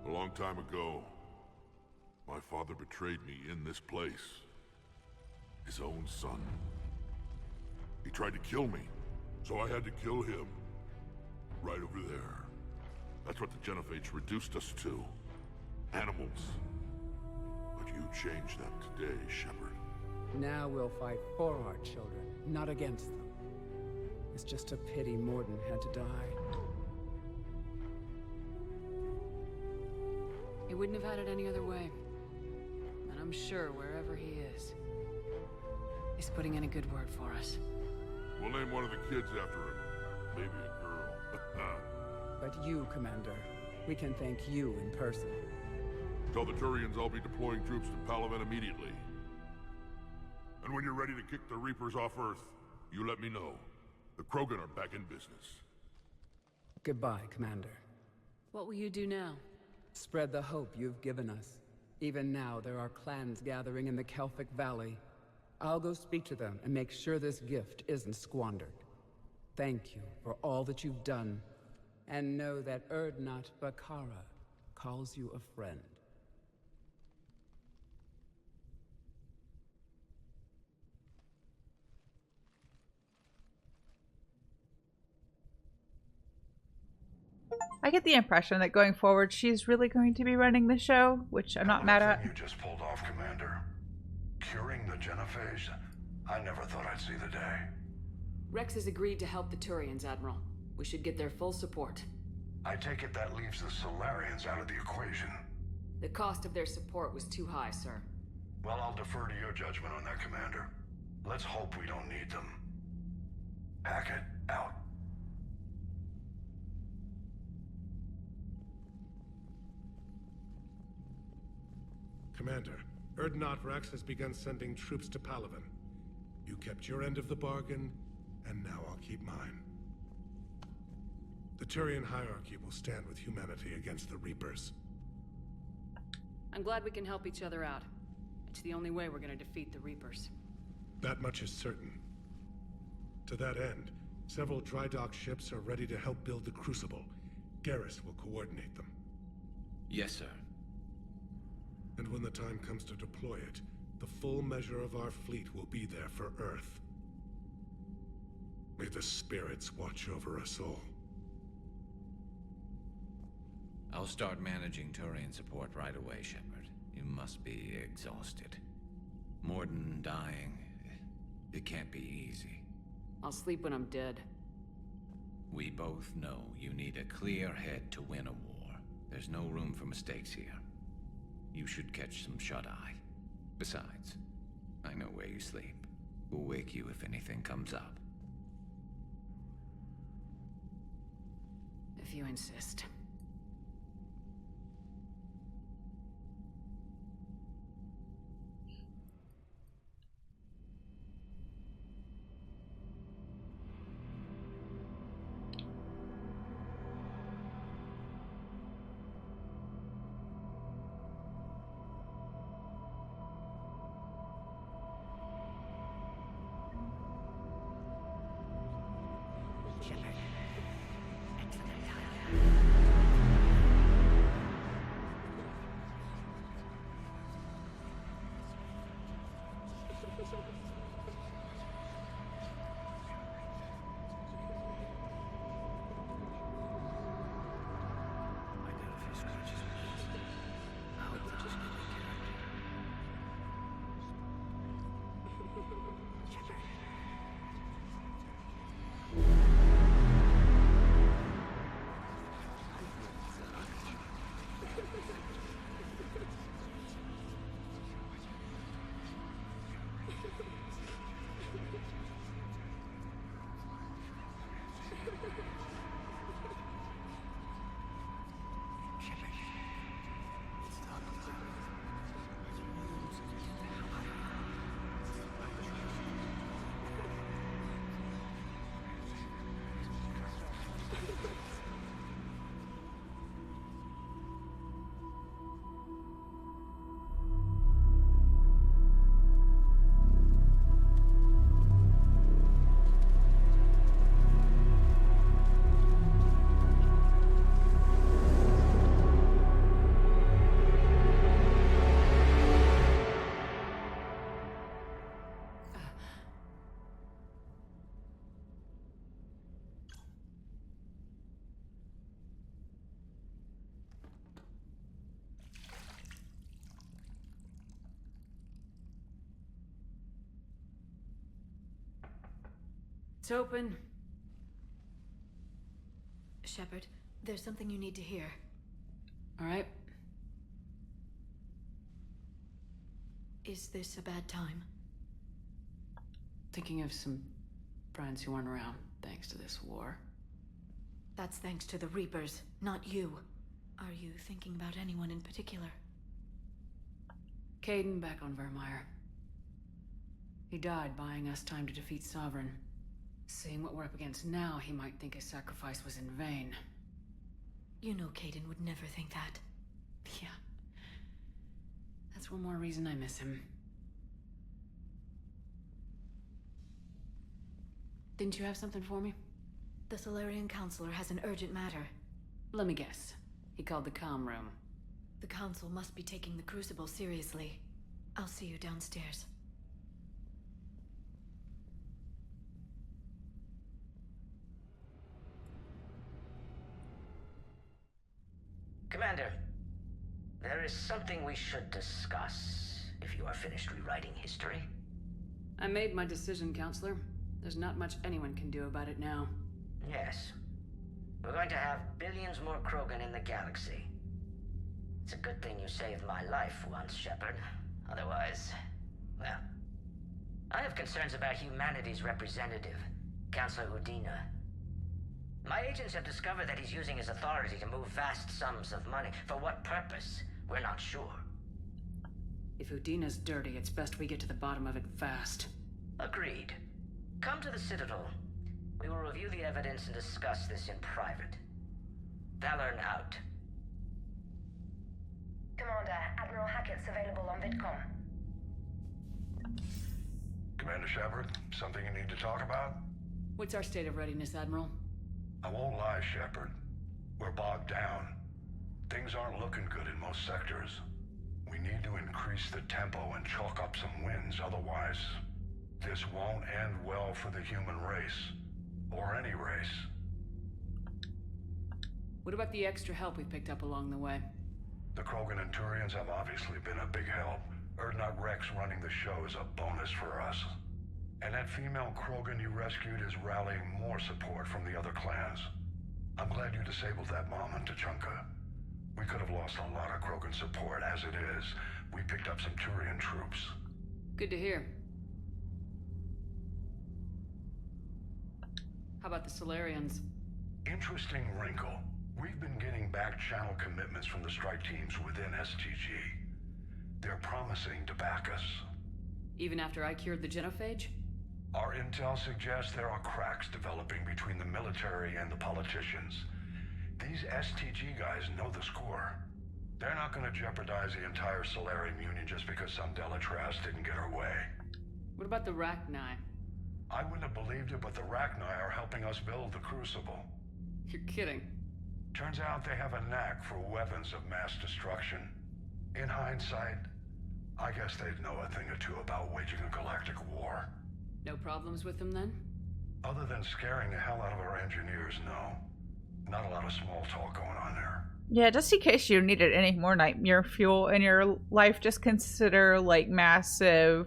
A long time ago, my father betrayed me in this place. His own son. He tried to kill me, so I had to kill him. Right over there. That's what the genophage reduced us to. Animals. But you changed that today, Shepard. Now we'll fight for our children, not against them. It's just a pity Morden had to die. He wouldn't have had it any other way. And I'm sure wherever he is, he's putting in a good word for us. We'll name one of the kids after him. Maybe a girl. But you, Commander, we can thank you in person. Tell the Turians I'll be deploying troops to Palaven immediately. And when you're ready to kick the Reapers off Earth, you let me know. The Krogan are back in business. Goodbye, Commander. What will you do now? Spread the hope you've given us. Even now, there are clans gathering in the Kelphic Valley. I'll go speak to them and make sure this gift isn't squandered. Thank you for all that you've done. And know that Urdnot Bakara calls you a friend. I get the impression that going forward, she's really going to be running the show, which I'm not mad at. You just pulled off, Commander. Curing the genophage? I never thought I'd see the day. Rex has agreed to help the Turians, Admiral. We should get their full support. I take it that leaves the Solarians out of the equation. The cost of their support was too high, sir. Well, I'll defer to your judgment on that, Commander. Let's hope we don't need them. Hackett, out. Commander, Urdnot Rex has begun sending troops to Palaven. You kept your end of the bargain, and now I'll keep mine. The Turian hierarchy will stand with humanity against the Reapers. I'm glad we can help each other out. It's the only way we're gonna defeat the Reapers. That much is certain. To that end, several dry dock ships are ready to help build the Crucible. Garrus will coordinate them. Yes, sir. And when the time comes to deploy it, the full measure of our fleet will be there for Earth. May the spirits watch over us all. I'll start managing Turian support right away, Shepard. You must be exhausted. Morden dying, it can't be easy. I'll sleep when I'm dead. We both know you need a clear head to win a war. There's no room for mistakes here. You should catch some shut-eye. Besides, I know where you sleep. We'll wake you if anything comes up. If you insist. Shepard. Excellent. It's open. Shepard, there's something you need to hear. All right. Is this a bad time? Thinking of some friends who aren't around thanks to this war. That's thanks to the Reapers, not you. Are you thinking about anyone in particular? Caden back on Vermeer. He died buying us time to defeat Sovereign. Seeing what we're up against now, he might think his sacrifice was in vain. You know Caden would never think that. Yeah. That's one more reason I miss him. Didn't you have something for me? The Solarian Counselor has an urgent matter. Let me guess. He called the comm room. The Council must be taking the Crucible seriously. I'll see you downstairs. Commander, there is something we should discuss, if you are finished rewriting history. I made my decision, Counselor. There's not much anyone can do about it now. Yes. We're going to have billions more Krogan in the galaxy. It's a good thing you saved my life once, Shepard. Otherwise, well... I have concerns about humanity's representative, Counselor Udina. My agents have discovered that he's using his authority to move vast sums of money. For what purpose? We're not sure. If Udina's dirty, it's best we get to the bottom of it fast. Agreed. Come to the Citadel. We will review the evidence and discuss this in private. Valorn out. Commander, Admiral Hackett's available on VidCom. Commander Shepard, something you need to talk about? What's our state of readiness, Admiral? I won't lie, Shepard. We're bogged down. Things aren't looking good in most sectors. We need to increase the tempo and chalk up some wins, otherwise this won't end well for the human race. Or any race. What about the extra help we picked up along the way? The Krogan and Turians have obviously been a big help. Urdnot Rex running the show is a bonus for us. And that female Krogan you rescued is rallying more support from the other clans. I'm glad you disabled that mom in Tuchanka. We could have lost a lot of Krogan support. As it is, we picked up some Turian troops. Good to hear. How about the Solarians? Interesting wrinkle. We've been getting back-channel commitments from the strike teams within STG. They're promising to back us. Even after I cured the genophage? Our intel suggests there are cracks developing between the military and the politicians. These STG guys know the score. They're not going to jeopardize the entire Solarian Union just because some Delatras didn't get her way. What about the Rachni? I wouldn't have believed it, but the Rachni are helping us build the Crucible. You're kidding. Turns out they have a knack for weapons of mass destruction. In hindsight, I guess they'd know a thing or two about waging a galactic war. No problems with them then? Other than scaring the hell out of our engineers, no. Not a lot of small talk going on there. Yeah, just in case you needed any more nightmare fuel in your life, just consider like massive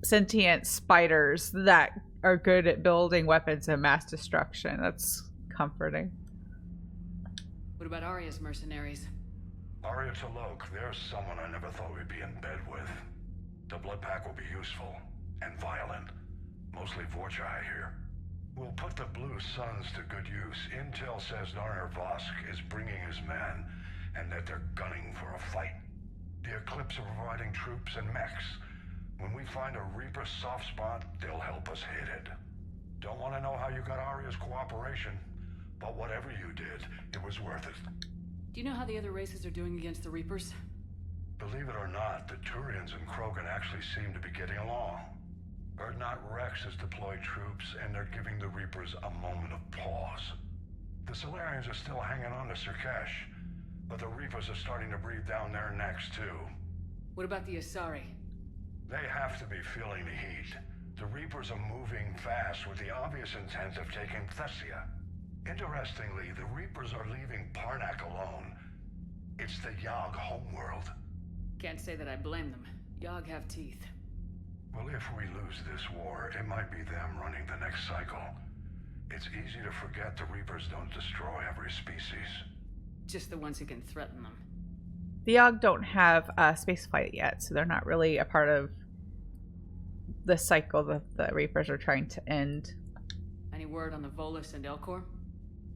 sentient spiders that are good at building weapons of mass destruction. That's comforting. What about Arya's mercenaries? Arya T'Loak, there's someone I never thought we'd be in bed with. The blood pack will be useful and violent. Mostly Vorcha, I hear. We'll put the Blue Suns to good use. Intel says Narner Vosk is bringing his men, and that they're gunning for a fight. The Eclipse are providing troops and mechs. When we find a Reaper soft spot, they'll help us hit it. Don't want to know how you got Arya's cooperation, but whatever you did, it was worth it. Do you know how the other races are doing against the Reapers? Believe it or not, the Turians and Krogan actually seem to be getting along. Urdnot Rex has deployed troops, and they're giving the Reapers a moment of pause. The Solarians are still hanging on to Surkesh, but the Reapers are starting to breathe down their necks too. What about the Asari? They have to be feeling the heat. The Reapers are moving fast with the obvious intent of taking Thessia. Interestingly, the Reapers are leaving Parnak alone. It's the Yogg homeworld. Can't say that I blame them. Yogg have teeth. Well, if we lose this war, it might be them running the next cycle. It's easy to forget the Reapers don't destroy every species. Just the ones who can threaten them. The Yogg don't have a space flight yet, so they're not really a part of the cycle that the Reapers are trying to end. Any word on the Volus and Elcor?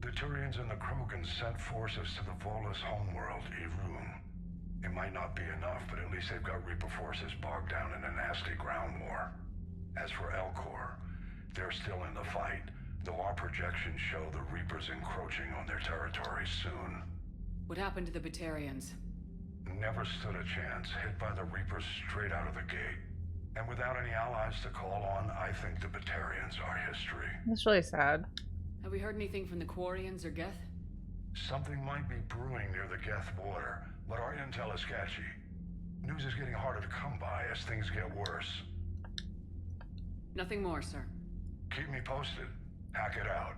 The Turians and the Krogan sent forces to the Volus homeworld, Irun. It might not be enough, but at least they've got Reaper forces bogged down in a nasty ground war. As for Elcor, they're still in the fight, though our projections show the Reapers encroaching on their territory soon. What happened to the Batarians? Never stood a chance, hit by the Reapers straight out of the gate. And without any allies to call on, I think the Batarians are history. That's really sad. Have we heard anything from the Quarians or Geth? Something might be brewing near the Geth border, but our intel is sketchy. News is getting harder to come by as things get worse. Nothing more, sir. Keep me posted. Hack it out.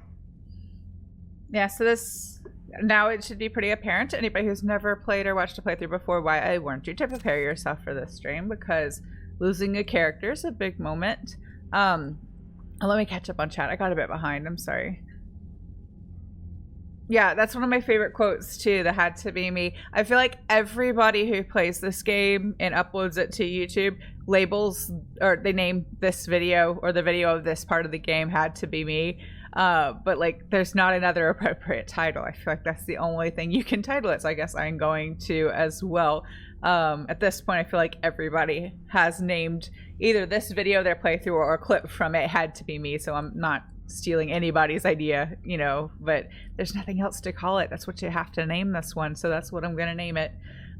Yeah, so this... Now it should be pretty apparent to anybody who's never played or watched a playthrough before why I warned you to prepare yourself for this stream, because losing a character is a big moment. Let me catch up on chat. I got a bit behind. I'm sorry. Yeah, that's one of my favorite quotes too. That had to be me. I feel like everybody who plays this game and uploads it to YouTube labels, or they name this video or the video of this part of the game had to be me. But like, there's not another appropriate title. I feel like that's the only thing you can title it. So I guess I'm going to as well. At this point, I feel like everybody has named either this video, their playthrough, or a clip from it had to be me. So I'm not stealing anybody's idea, you know, but there's nothing else to call it. That's what you have to name this one. So that's what I'm going to name it.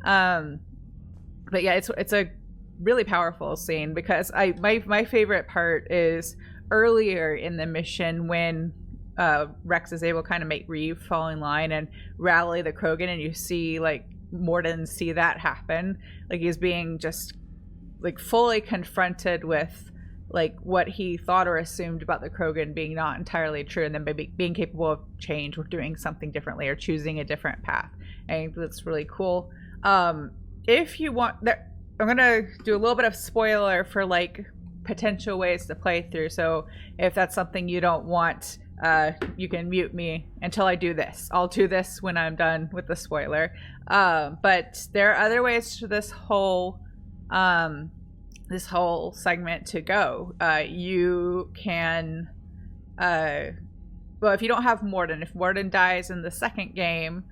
But yeah, it's a really powerful scene because my favorite part is earlier in the mission when Rex is able to kind of make Reeve fall in line and rally the Krogan, and you see like Morden see that happen. Like he's being just like fully confronted with like what he thought or assumed about the Krogan being not entirely true, and then maybe being capable of change or doing something differently or choosing a different path. I think that's really cool. If you want, I'm gonna do a little bit of spoiler for like potential ways to play through. So if that's something you don't want, you can mute me until I do this. I'll do this when I'm done with the spoiler. But there are other ways to this whole segment to go. You can, well, if you don't have Morden, if Morden dies in the second game,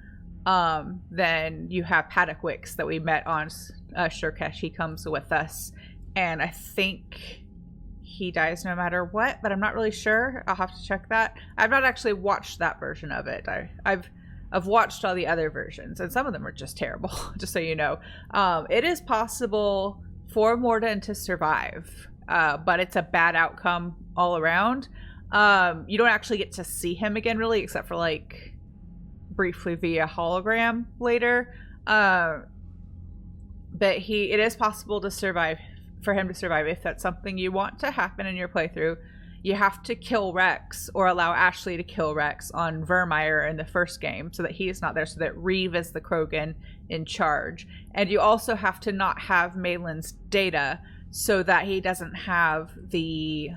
then you have Paddock that we met on Surkesh. He comes with us, and I think he dies no matter what, but I'm not really sure. I'll have to check that. I've not actually watched that version of it. I've watched all the other versions, and some of them are just terrible, just so you know. It is possible for Morden to survive, but it's a bad outcome all around. You don't actually get to see him again, really, except for like briefly via hologram later. But it is possible to survive, for him to survive, if that's something you want to happen in your playthrough. you have to kill Rex or allow Ashley to kill Rex on Vermeer in the first game so that he's not there, so that Reeve is the Krogan in charge. And you also have to not have Malin's data so that he doesn't have the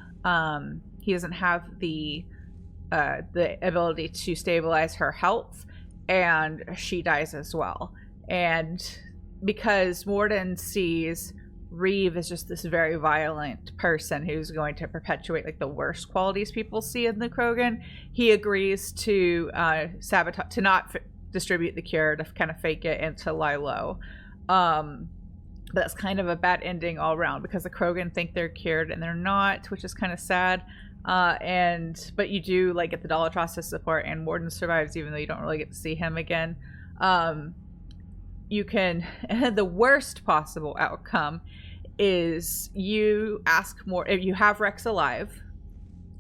the ability to stabilize her health, and she dies as well. And because Morden sees Reeve is just this very violent person who's going to perpetuate like the worst qualities people see in the Krogan, he agrees to sabotage, to not distribute the cure, to kind of fake it and to lie low. That's kind of a bad ending all around because the Krogan think they're cured and they're not, which is kind of sad. But you do like get the Dolatros's support, and Morden survives even though you don't really get to see him again. You can, the worst possible outcome is you ask more, if you have Rex alive,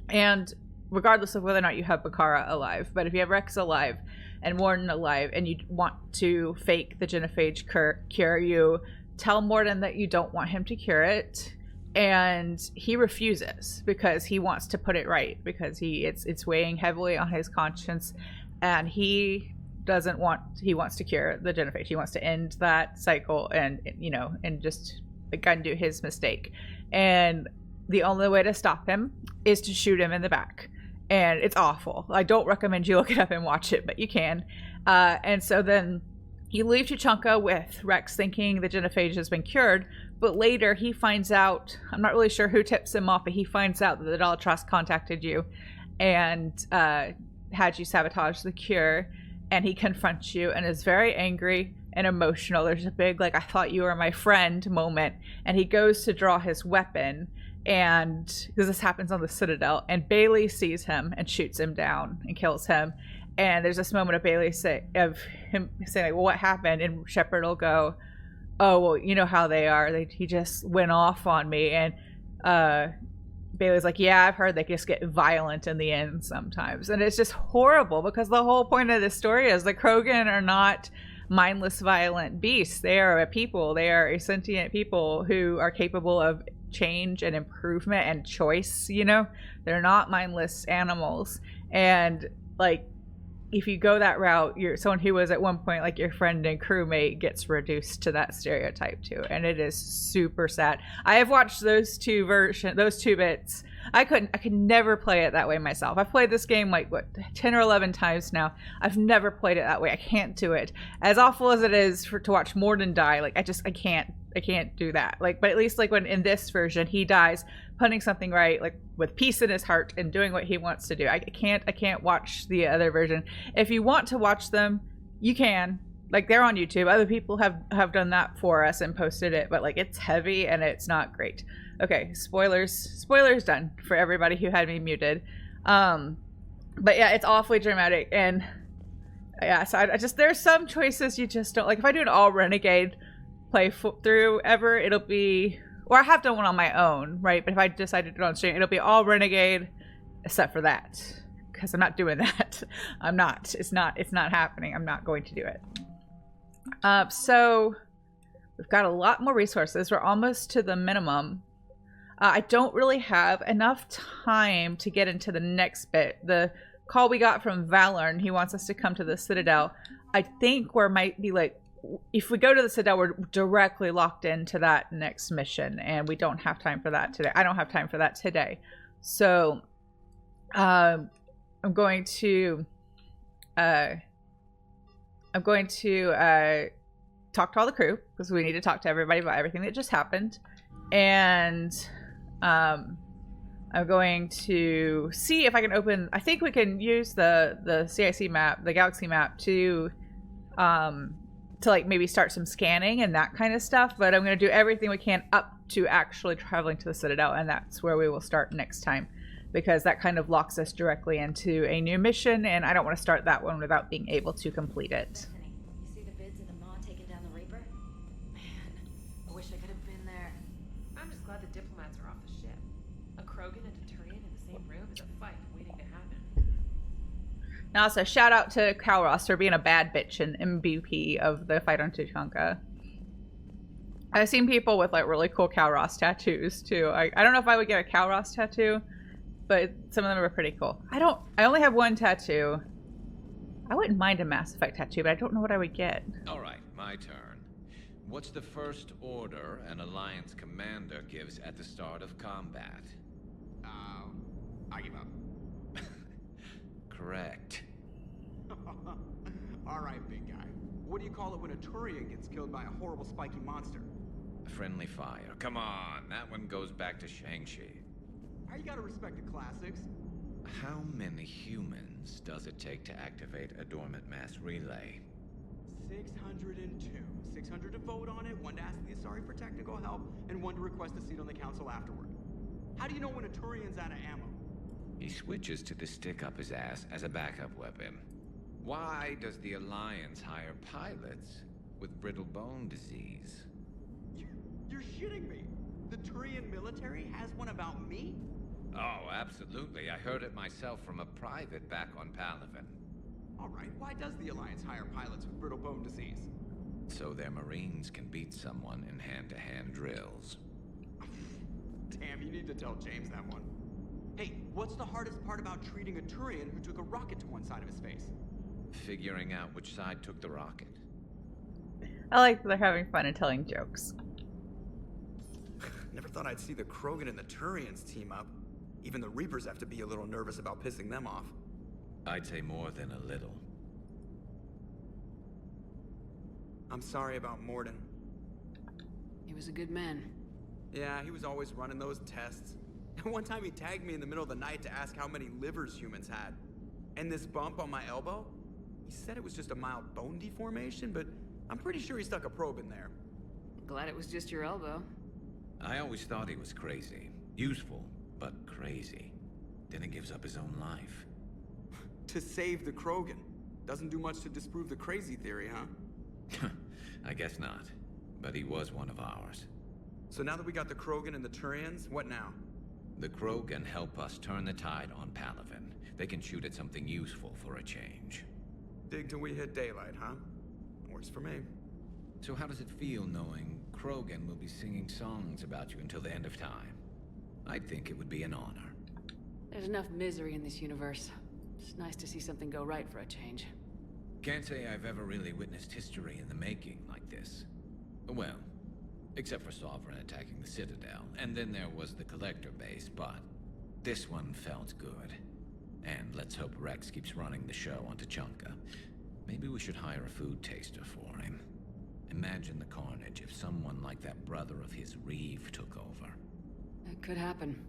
and regardless of whether or not you have Bakara alive, but if you have Rex alive and Morden alive and you want to fake the genophage cure, you tell Morden that you don't want him to cure it, and he refuses because he wants to put it right, because it's weighing heavily on his conscience, and he wants to cure the genophage. He wants to end that cycle and just undo his mistake. And the only way to stop him is to shoot him in the back. And it's awful. I don't recommend you look it up and watch it, but you can. And so then you leave Tuchanka with Rex thinking the genophage has been cured, but later he finds out, I'm not really sure who tips him off, but he finds out that the Dolatross contacted you and had you sabotage the cure. And he confronts you and is very angry and emotional. There's a big, like, I thought you were my friend moment. And he goes to draw his weapon, and because this happens on the Citadel, and Bailey sees him and shoots him down and kills him. And there's this moment of Bailey saying, like, well, what happened? And Shepard will go, oh, well, you know how they are. He just went off on me. And Bailey's like, yeah, I've heard they just get violent in the end sometimes. And it's just horrible because the whole point of this story is the Krogan are not mindless, violent beasts. They are a people. They are a sentient people who are capable of change and improvement and choice, They're not mindless animals. And, like, if you go that route, you're someone who was at one point like your friend and crewmate gets reduced to that stereotype too, and it is super sad. I have watched those two bits. I could never play it that way myself. I've played this game like 10 or 11 times now. I've never played it that way. I can't do it. As awful as it is to watch Morden die, like I can't do that. Like, but at least like when in this version he dies putting something right, like with peace in his heart and doing what he wants to do. I can't watch the other version. If you want to watch them, you can. Like, they're on YouTube. Other people have done that for us and posted it, but like it's heavy and it's not great. Okay, spoilers done for everybody who had me muted. But yeah, it's awfully dramatic, and yeah, so I just, there's some choices you just don't like. If I do an all Renegade playthrough ever, it'll be, or I have done one on my own, right? But if I decide to do it on stream, it'll be all Renegade except for that, because I'm not doing that. I'm not. It's not happening. I'm not going to do it. So we've got a lot more resources. We're almost to the minimum. I don't really have enough time to get into the next bit. The call we got from Valorn, he wants us to come to the Citadel. I think we might be like, if we go to the Citadel, we're directly locked into that next mission, and we don't have time for that today. I don't have time for that today. So I'm going to talk to all the crew, because we need to talk to everybody about everything that just happened. And I'm going to see if I can open, I think we can use the CIC map, the galaxy map, to like maybe start some scanning and that kind of stuff. But I'm going to do everything we can up to actually traveling to the Citadel, and that's where we will start next time, because that kind of locks us directly into a new mission, and I don't want to start that one without being able to complete it. You see the vids of the Maw taking down the Reaper? Man, I wish I could have been there. I'm just glad the diplomats are off the ship. A Krogan and a Turian in the same room is a fight waiting to happen. Now, also, shout out to Garrus for being a bad bitch and MVP of the fight on Tuchanka. I've seen people with like really cool Garrus tattoos too. I don't know if I would get a Garrus tattoo, but some of them are pretty cool. I only have one tattoo. I wouldn't mind a Mass Effect tattoo, but I don't know what I would get. Alright, my turn. What's the first order an Alliance commander gives at the start of combat? I give up. Correct. Alright, big guy. What do you call it when a Turian gets killed by a horrible spiky monster? Friendly fire. Come on, that one goes back to Shang-Chi. You gotta respect the classics. How many humans does it take to activate a dormant mass relay? 602. 600 to vote on it, 1 to ask the Asari for technical help, and 1 to request a seat on the council afterward. How do you know when a Turian's out of ammo? He switches to the stick up his ass as a backup weapon. Why does the Alliance hire pilots with brittle bone disease? You're shitting me. The Turian military has one about me? Oh, absolutely. I heard it myself from a private back on Palaven. Alright, why does the Alliance hire pilots with brittle bone disease? So their Marines can beat someone in hand-to-hand drills. Damn, you need to tell James that one. Hey, what's the hardest part about treating a Turian who took a rocket to one side of his face? Figuring out which side took the rocket. I like that they're having fun and telling jokes. Never thought I'd see the Krogan and the Turians team up. Even the Reapers have to be a little nervous about pissing them off. I'd say more than a little. I'm sorry about Morden. He was a good man. Yeah, he was always running those tests. One time he tagged me in the middle of the night to ask how many livers humans had. And this bump on my elbow? He said it was just a mild bone deformation, but I'm pretty sure he stuck a probe in there. Glad it was just your elbow. I always thought he was crazy. Useful, but crazy. Then he gives up his own life. To save the Krogan. Doesn't do much to disprove the crazy theory, huh? I guess not. But he was one of ours. So now that we got the Krogan and the Turians, what now? The Krogan help us turn the tide on Palaven. They can shoot at something useful for a change. Dig till we hit daylight, huh? Works for me. So how does it feel knowing Krogan will be singing songs about you until the end of time? I'd think it would be an honor. There's enough misery in this universe. It's nice to see something go right for a change. Can't say I've ever really witnessed history in the making like this. Well, except for Sovereign attacking the Citadel, and then there was the Collector base, but this one felt good. And let's hope Rex keeps running the show on Tuchanka. Maybe we should hire a food taster for him. Imagine the carnage if someone like that brother of his, Reeve, took over. It could happen.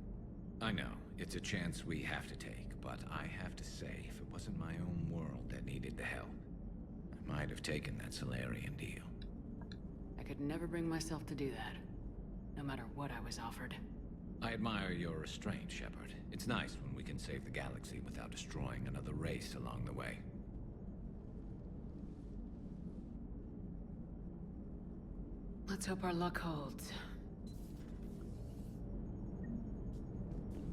I know, it's a chance we have to take, but I have to say, if it wasn't my own world that needed the help, I might have taken that Solarian deal. I could never bring myself to do that, no matter what I was offered. I admire your restraint, Shepard. It's nice when we can save the galaxy without destroying another race along the way. Let's hope our luck holds.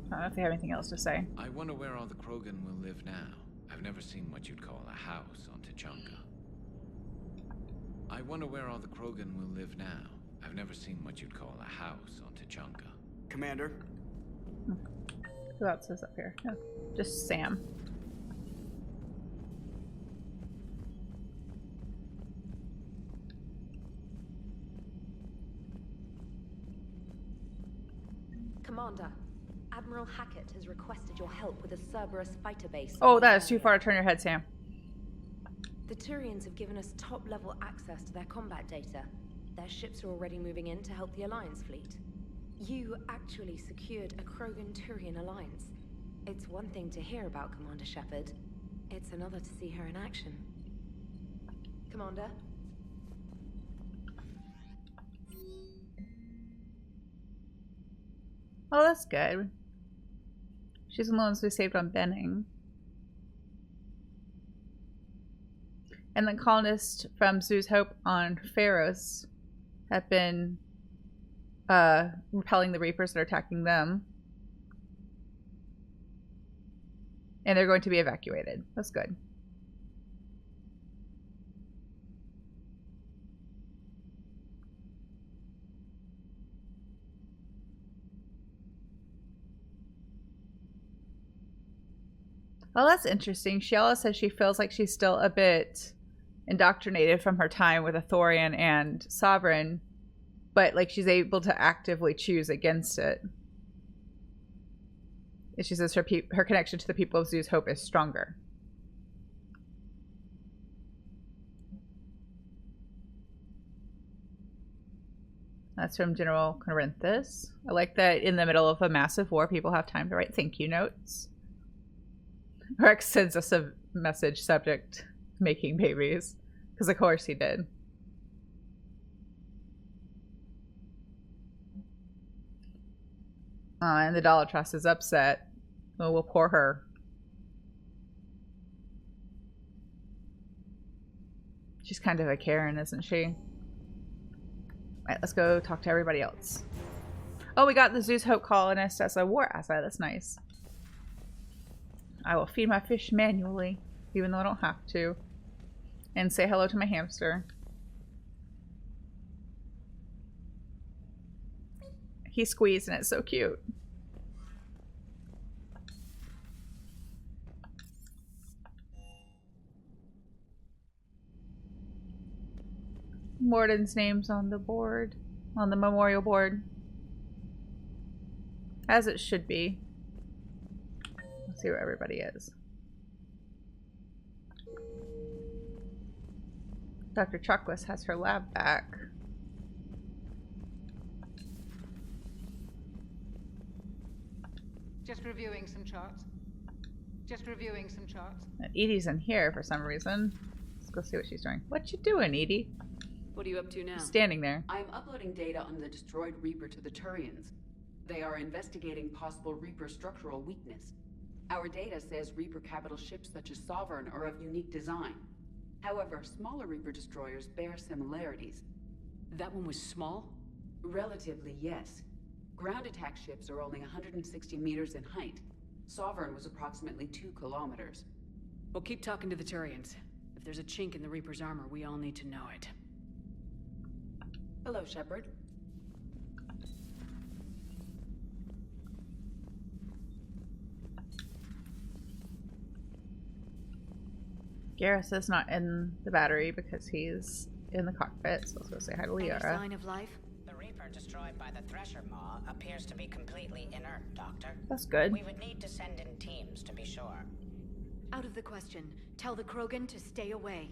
I don't know if they have anything else to say. I wonder where all the Krogan will live now. I've never seen what you'd call a house on Tuchanka. I wonder where all the Krogan will live now. I've never seen what you'd call a house on Tuchanka. Commander? Who else is up here? No, just Sam. Commander, Admiral Hackett has requested your help with a Cerberus fighter base. Oh, that is too far to turn your head, Sam. The Turians have given us top-level access to their combat data. Their ships are already moving in to help the Alliance fleet. You actually secured a Krogan-Turian alliance. It's one thing to hear about Commander Shepard. It's another to see her in action. Commander? Oh, that's good. She's the ones we saved on Benning. And the colonists from Zoo's Hope on Pharos have been repelling the Reapers that are attacking them. And they're going to be evacuated. That's good. Well, that's interesting. Shiela says she feels like she's still a bit indoctrinated from her time with Athorian and Sovereign, but like she's able to actively choose against it. And she says her connection to the people of Zoo's Hope is stronger. That's from General Corinthus. I like that in the middle of a massive war, people have time to write thank you notes. Rex sends us a message subject, making babies. Because of course he did. And the Dollatress is upset. Well, we'll pour her. She's kind of a Karen, isn't she? Alright, let's go talk to everybody else. Oh, we got the Zeus Hope colonist as a war asset. That's nice. I will feed my fish manually, even though I don't have to. And say hello to my hamster. He squeezed and it's so cute. Morden's name's on the board. On the memorial board. As it should be. Let's see where everybody is. Dr. Chuckless has her lab back. Just reviewing some charts. Just reviewing some charts. Edie's in here for some reason. Let's go see what she's doing. What you doing, Edie? What are you up to now? Standing there. I'm uploading data on the destroyed Reaper to the Turians. They are investigating possible Reaper structural weakness. Our data says Reaper capital ships such as Sovereign are of unique design. However, smaller Reaper destroyers bear similarities. That one was small? Relatively, yes. Ground attack ships are only 160 meters in height. Sovereign was approximately 2 kilometers. Well, keep talking to the Turians. If there's a chink in the Reaper's armor, we all need to know it. Hello, Shepard. Garrus is not in the battery because he's in the cockpit, so let's go say hi to Liara. Any sign of life? The Reaper destroyed by the Thresher Maw appears to be completely inert, Doctor. That's good. We would need to send in teams to be sure. Out of the question. Tell the Krogan to stay away.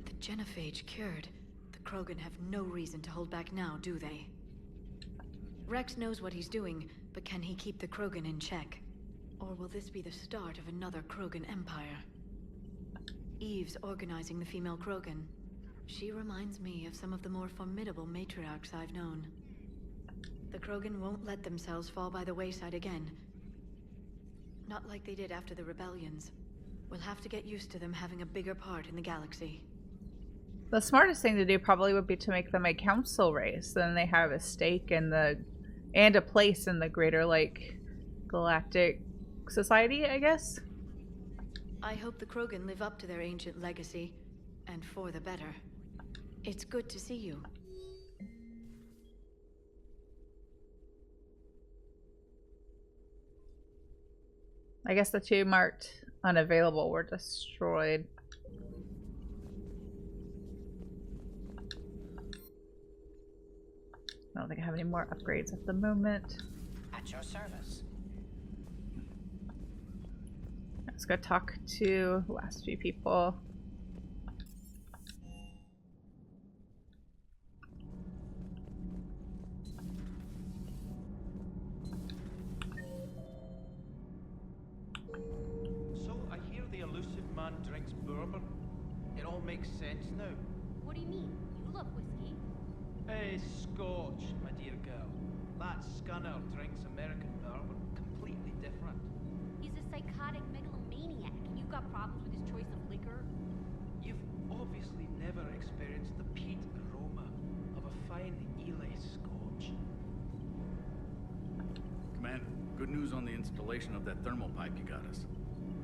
The genophage cured. The Krogan have no reason to hold back now, do they? Rex knows what he's doing, but can he keep the Krogan in check? Or will this be the start of another Krogan empire? Eve's organizing the female Krogan. She reminds me of some of the more formidable matriarchs I've known. The Krogan won't let themselves fall by the wayside again. Not like they did after the rebellions. We'll have to get used to them having a bigger part in the galaxy. The smartest thing to do probably would be to make them a council race. Then they have a stake in the and a place in the greater like galactic society, I guess. I hope the Krogan live up to their ancient legacy, and for the better. It's good to see you. I guess the two marked unavailable were destroyed. I don't think I have any more upgrades at the moment. At your service. Let's go talk to the last few people. So, I hear the elusive man drinks bourbon. It all makes sense now. What do you mean? You love whiskey. Scotch, my dear girl. That scunner drinks American bourbon. Completely different. He's a psychotic megalomaniac. You've got problems with his choice of liquor? You've obviously never experienced the peat aroma of a fine Ely Scotch. Commander, good news on the installation of that thermal pipe you got us.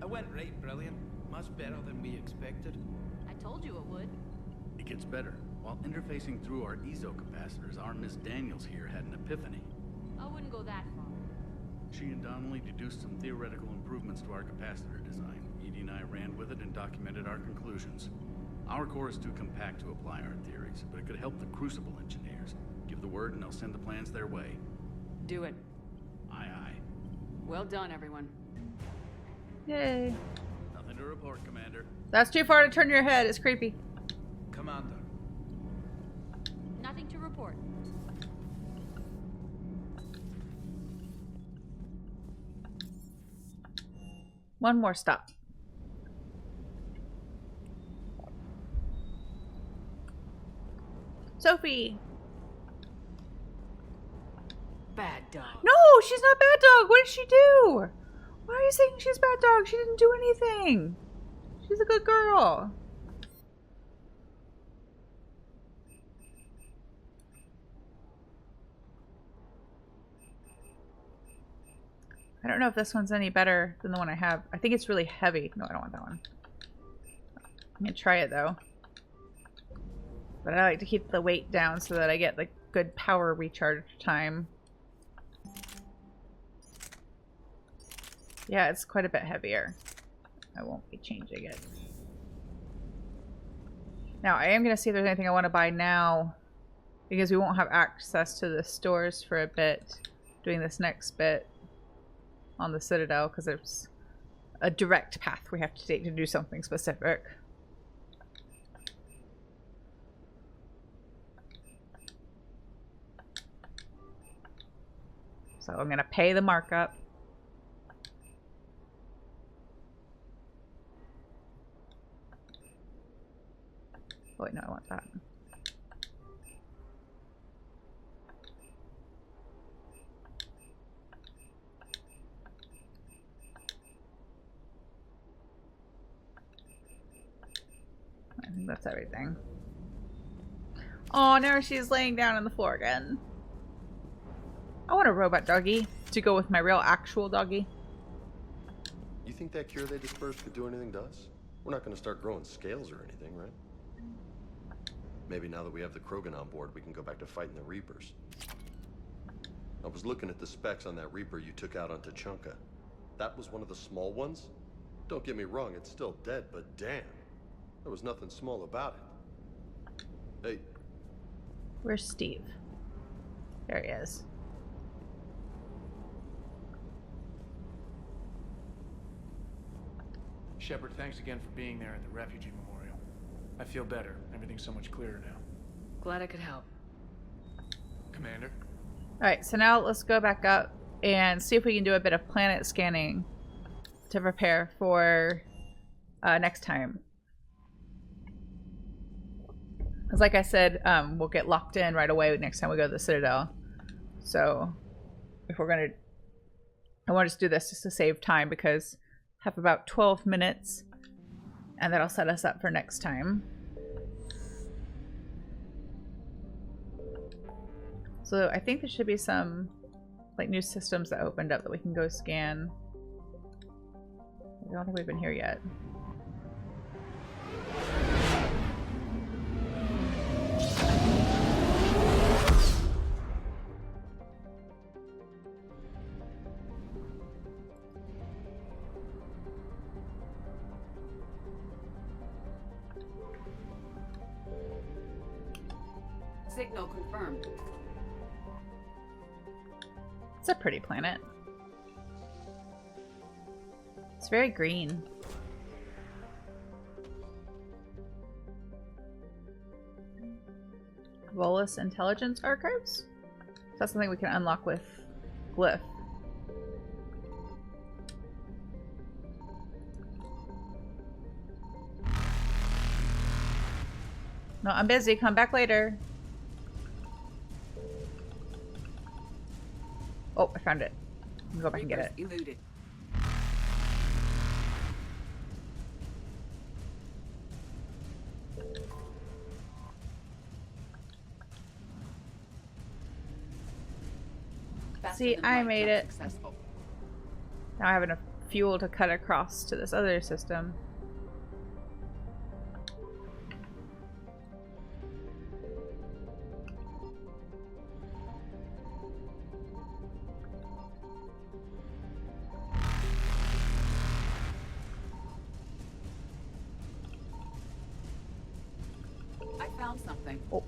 It went right brilliant. Much better than we expected. I told you it would. It gets better. While interfacing through our ezo capacitors, our Miss Daniels here had an epiphany. I wouldn't go that far. She and Donnelly deduced some theoretical improvements to our capacitor design. Edie and I ran with it and documented our conclusions. Our core is too compact to apply our theories, but it could help the Crucible engineers. Give the word and I'll send the plans their way. Do it. Aye, aye. Well done, everyone. Yay. Nothing to report, Commander. That's too far to turn your head. It's creepy. Commander. Nothing to report. One more stop. Sophie. Bad dog. No, she's not bad dog. What did she do? Why are you saying she's bad dog? She didn't do anything. She's a good girl. I don't know if this one's any better than the one I have. I think it's really heavy. No, I don't want that one. I'm gonna try it though. But I like to keep the weight down so that I get like good power recharge time. Yeah, it's quite a bit heavier. I won't be changing it. Now, I am gonna see if there's anything I want to buy now, because we won't have access to the stores for a bit doing this next bit on the Citadel, because there's a direct path we have to take to do something specific. So I'm gonna pay the markup. Oh wait, no, I want that. I think that's everything. Oh, now she's laying down on the floor again. I want a robot doggy to go with my real actual doggy. You think that cure they dispersed could do anything to us? We're not going to start growing scales or anything, right? Maybe now that we have the Krogan on board, we can go back to fighting the Reapers. I was looking at the specs on that Reaper you took out on Tuchanka. That was one of the small ones? Don't get me wrong, it's still dead, but damn. There was nothing small about it. Hey. Where's Steve? There he is. Shepard, thanks again for being there at the refugee memorial. I feel better. Everything's so much clearer now. Glad I could help. Commander? Alright, so now let's go back up and see if we can do a bit of planet scanning to prepare for next time. Because like I said, we'll get locked in right away next time we go to the Citadel. So if we're going to... I want to just do this just to save time, because I have about 12 minutes and that'll set us up for next time. So I think there should be some like new systems that opened up that we can go scan. I don't think we've been here yet. Signal confirmed. It's a pretty planet. It's very green. Volus Intelligence Archives? So that's something we can unlock with Glyph. No, I'm busy. Come back later. Oh, I found it. I'm gonna go back and get it. Eluded. See, I made it. Successful. Now I have enough fuel to cut across to this other system. found something. Oh.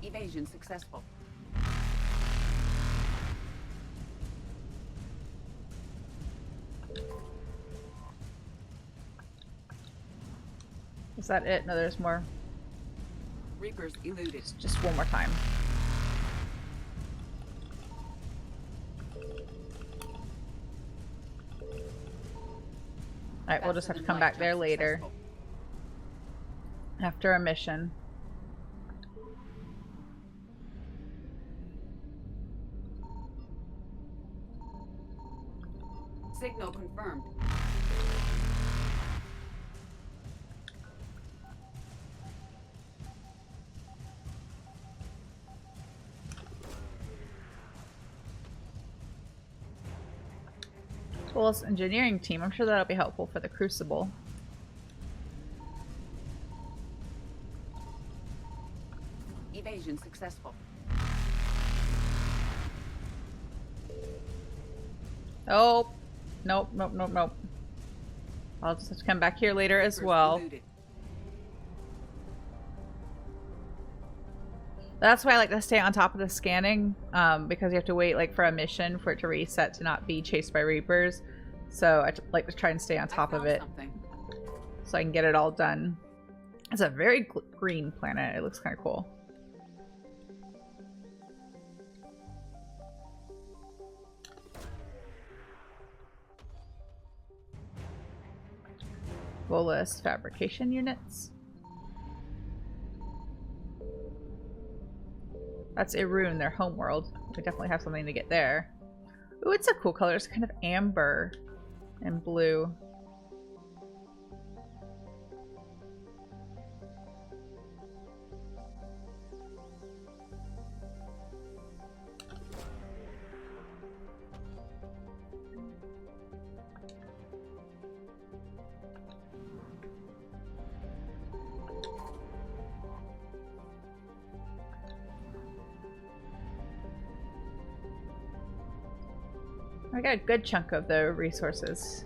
Evasion successful. Is that it? No, there's more. Reapers eluded. Just one more time. Alright, we'll just have to come back there later. After a mission. Signal confirmed. Tools engineering team. I'm sure that'll be helpful for the Crucible. Evasion successful. Oh, nope, nope, nope, nope. I'll just have to come back here later as well. That's why I like to stay on top of the scanning, because you have to wait like for a mission for it to reset to not be chased by Reapers. So I like to try and stay on top of it, so I can get it all done. It's a very green planet. It looks kind of cool. Bolus fabrication units. That's Irun, their homeworld. We definitely have something to get there. Ooh, it's a cool color. It's kind of amber and blue. I got a good chunk of the resources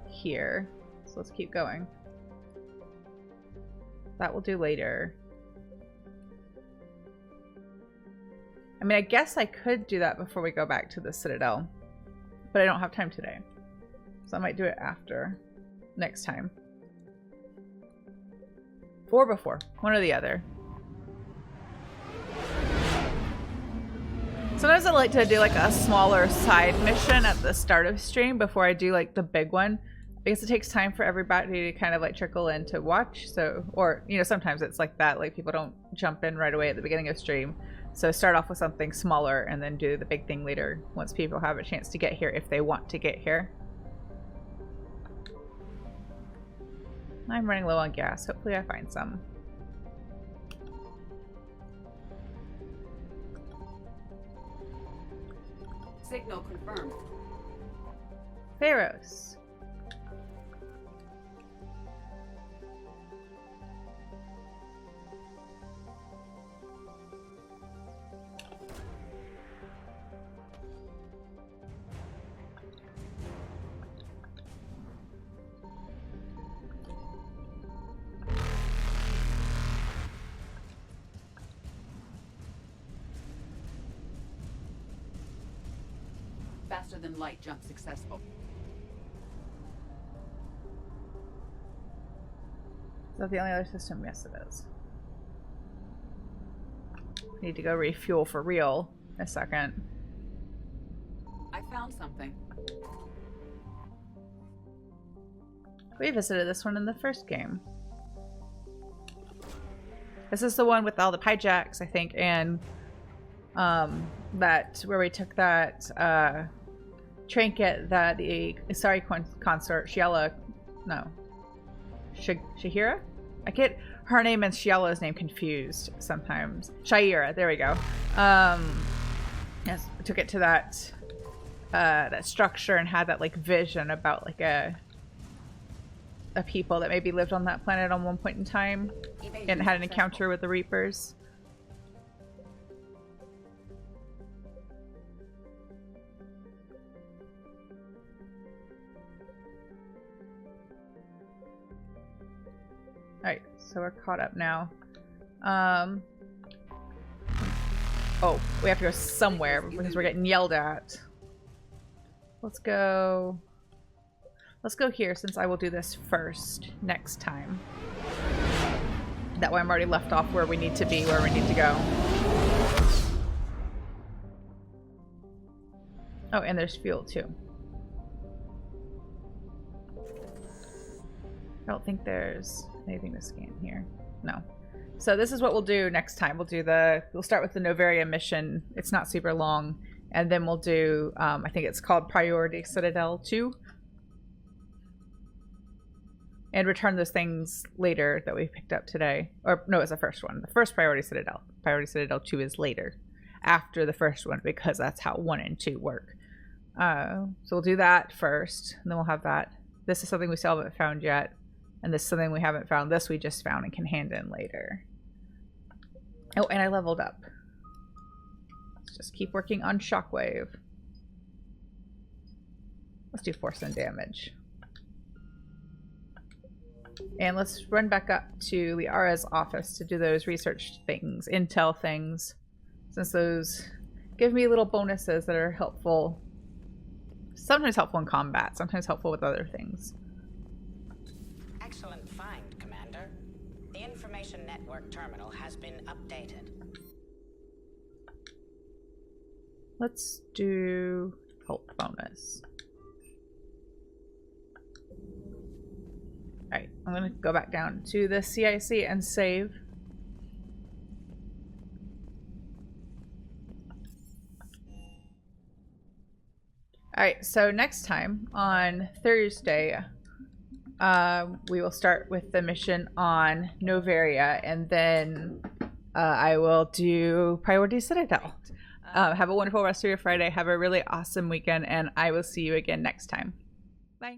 here, so let's keep going. That we'll do later. I mean, I guess I could do that before we go back to the Citadel, but I don't have time today, so I might do it after, next time. Or before, one or the other. Sometimes I like to do like a smaller side mission at the start of stream before I do like the big one, because it takes time for everybody to kind of like trickle in to watch. So, or you know, sometimes it's like that, like people don't jump in right away at the beginning of stream. So start off with something smaller and then do the big thing later once people have a chance to get here, if they want to get here. I'm running low on gas. Hopefully I find some. Signal confirmed. Pharos. Faster than light jump successful. Is that the only other system? Yes, it is. Need to go refuel for real in a second. I found something. We visited this one in the first game. This is the one with all the hijacks, I think, and that where we took that trinket that the Isari consort Shihira? I get her name and Shiala's name confused sometimes. Shihira, there we go. Yes, we took it to that that structure and had that like vision about like a people that maybe lived on that planet on one point in time and had an encounter with the Reapers. Alright, so we're caught up now. Oh, we have to go somewhere because we're getting yelled at. Let's go here since I will do this first next time. That way I'm already left off where we need to be, where we need to go. Oh, and there's fuel too. I don't think there's anything to scan here. No. So this is what we'll do next time. We'll start with the Noveria mission. It's not super long. And then we'll do, I think it's called Priority Citadel 2. And return those things later that we picked up today. Or, no, it's the first one. The first Priority Citadel. Priority Citadel 2 is later. After the first one, because that's how 1 and 2 work. So we'll do that first. And then we'll have that. This is something we still haven't found yet. And this is something we haven't found. This we just found and can hand in later. Oh, and I leveled up. Let's just keep working on Shockwave. Let's do force and damage. And let's run back up to Liara's office to do those research things, intel things. Since those give me little bonuses that are helpful. Sometimes helpful in combat, sometimes helpful with other things. Excellent find, Commander. The information network terminal has been updated. Let's do health bonus. Alright, I'm gonna go back down to the CIC and save. Alright, so next time on Thursday, we will start with the mission on Noveria, and then I will do Priority Citadel. Have a wonderful rest of your Friday. Have a really awesome weekend, and I will see you again next time. Bye.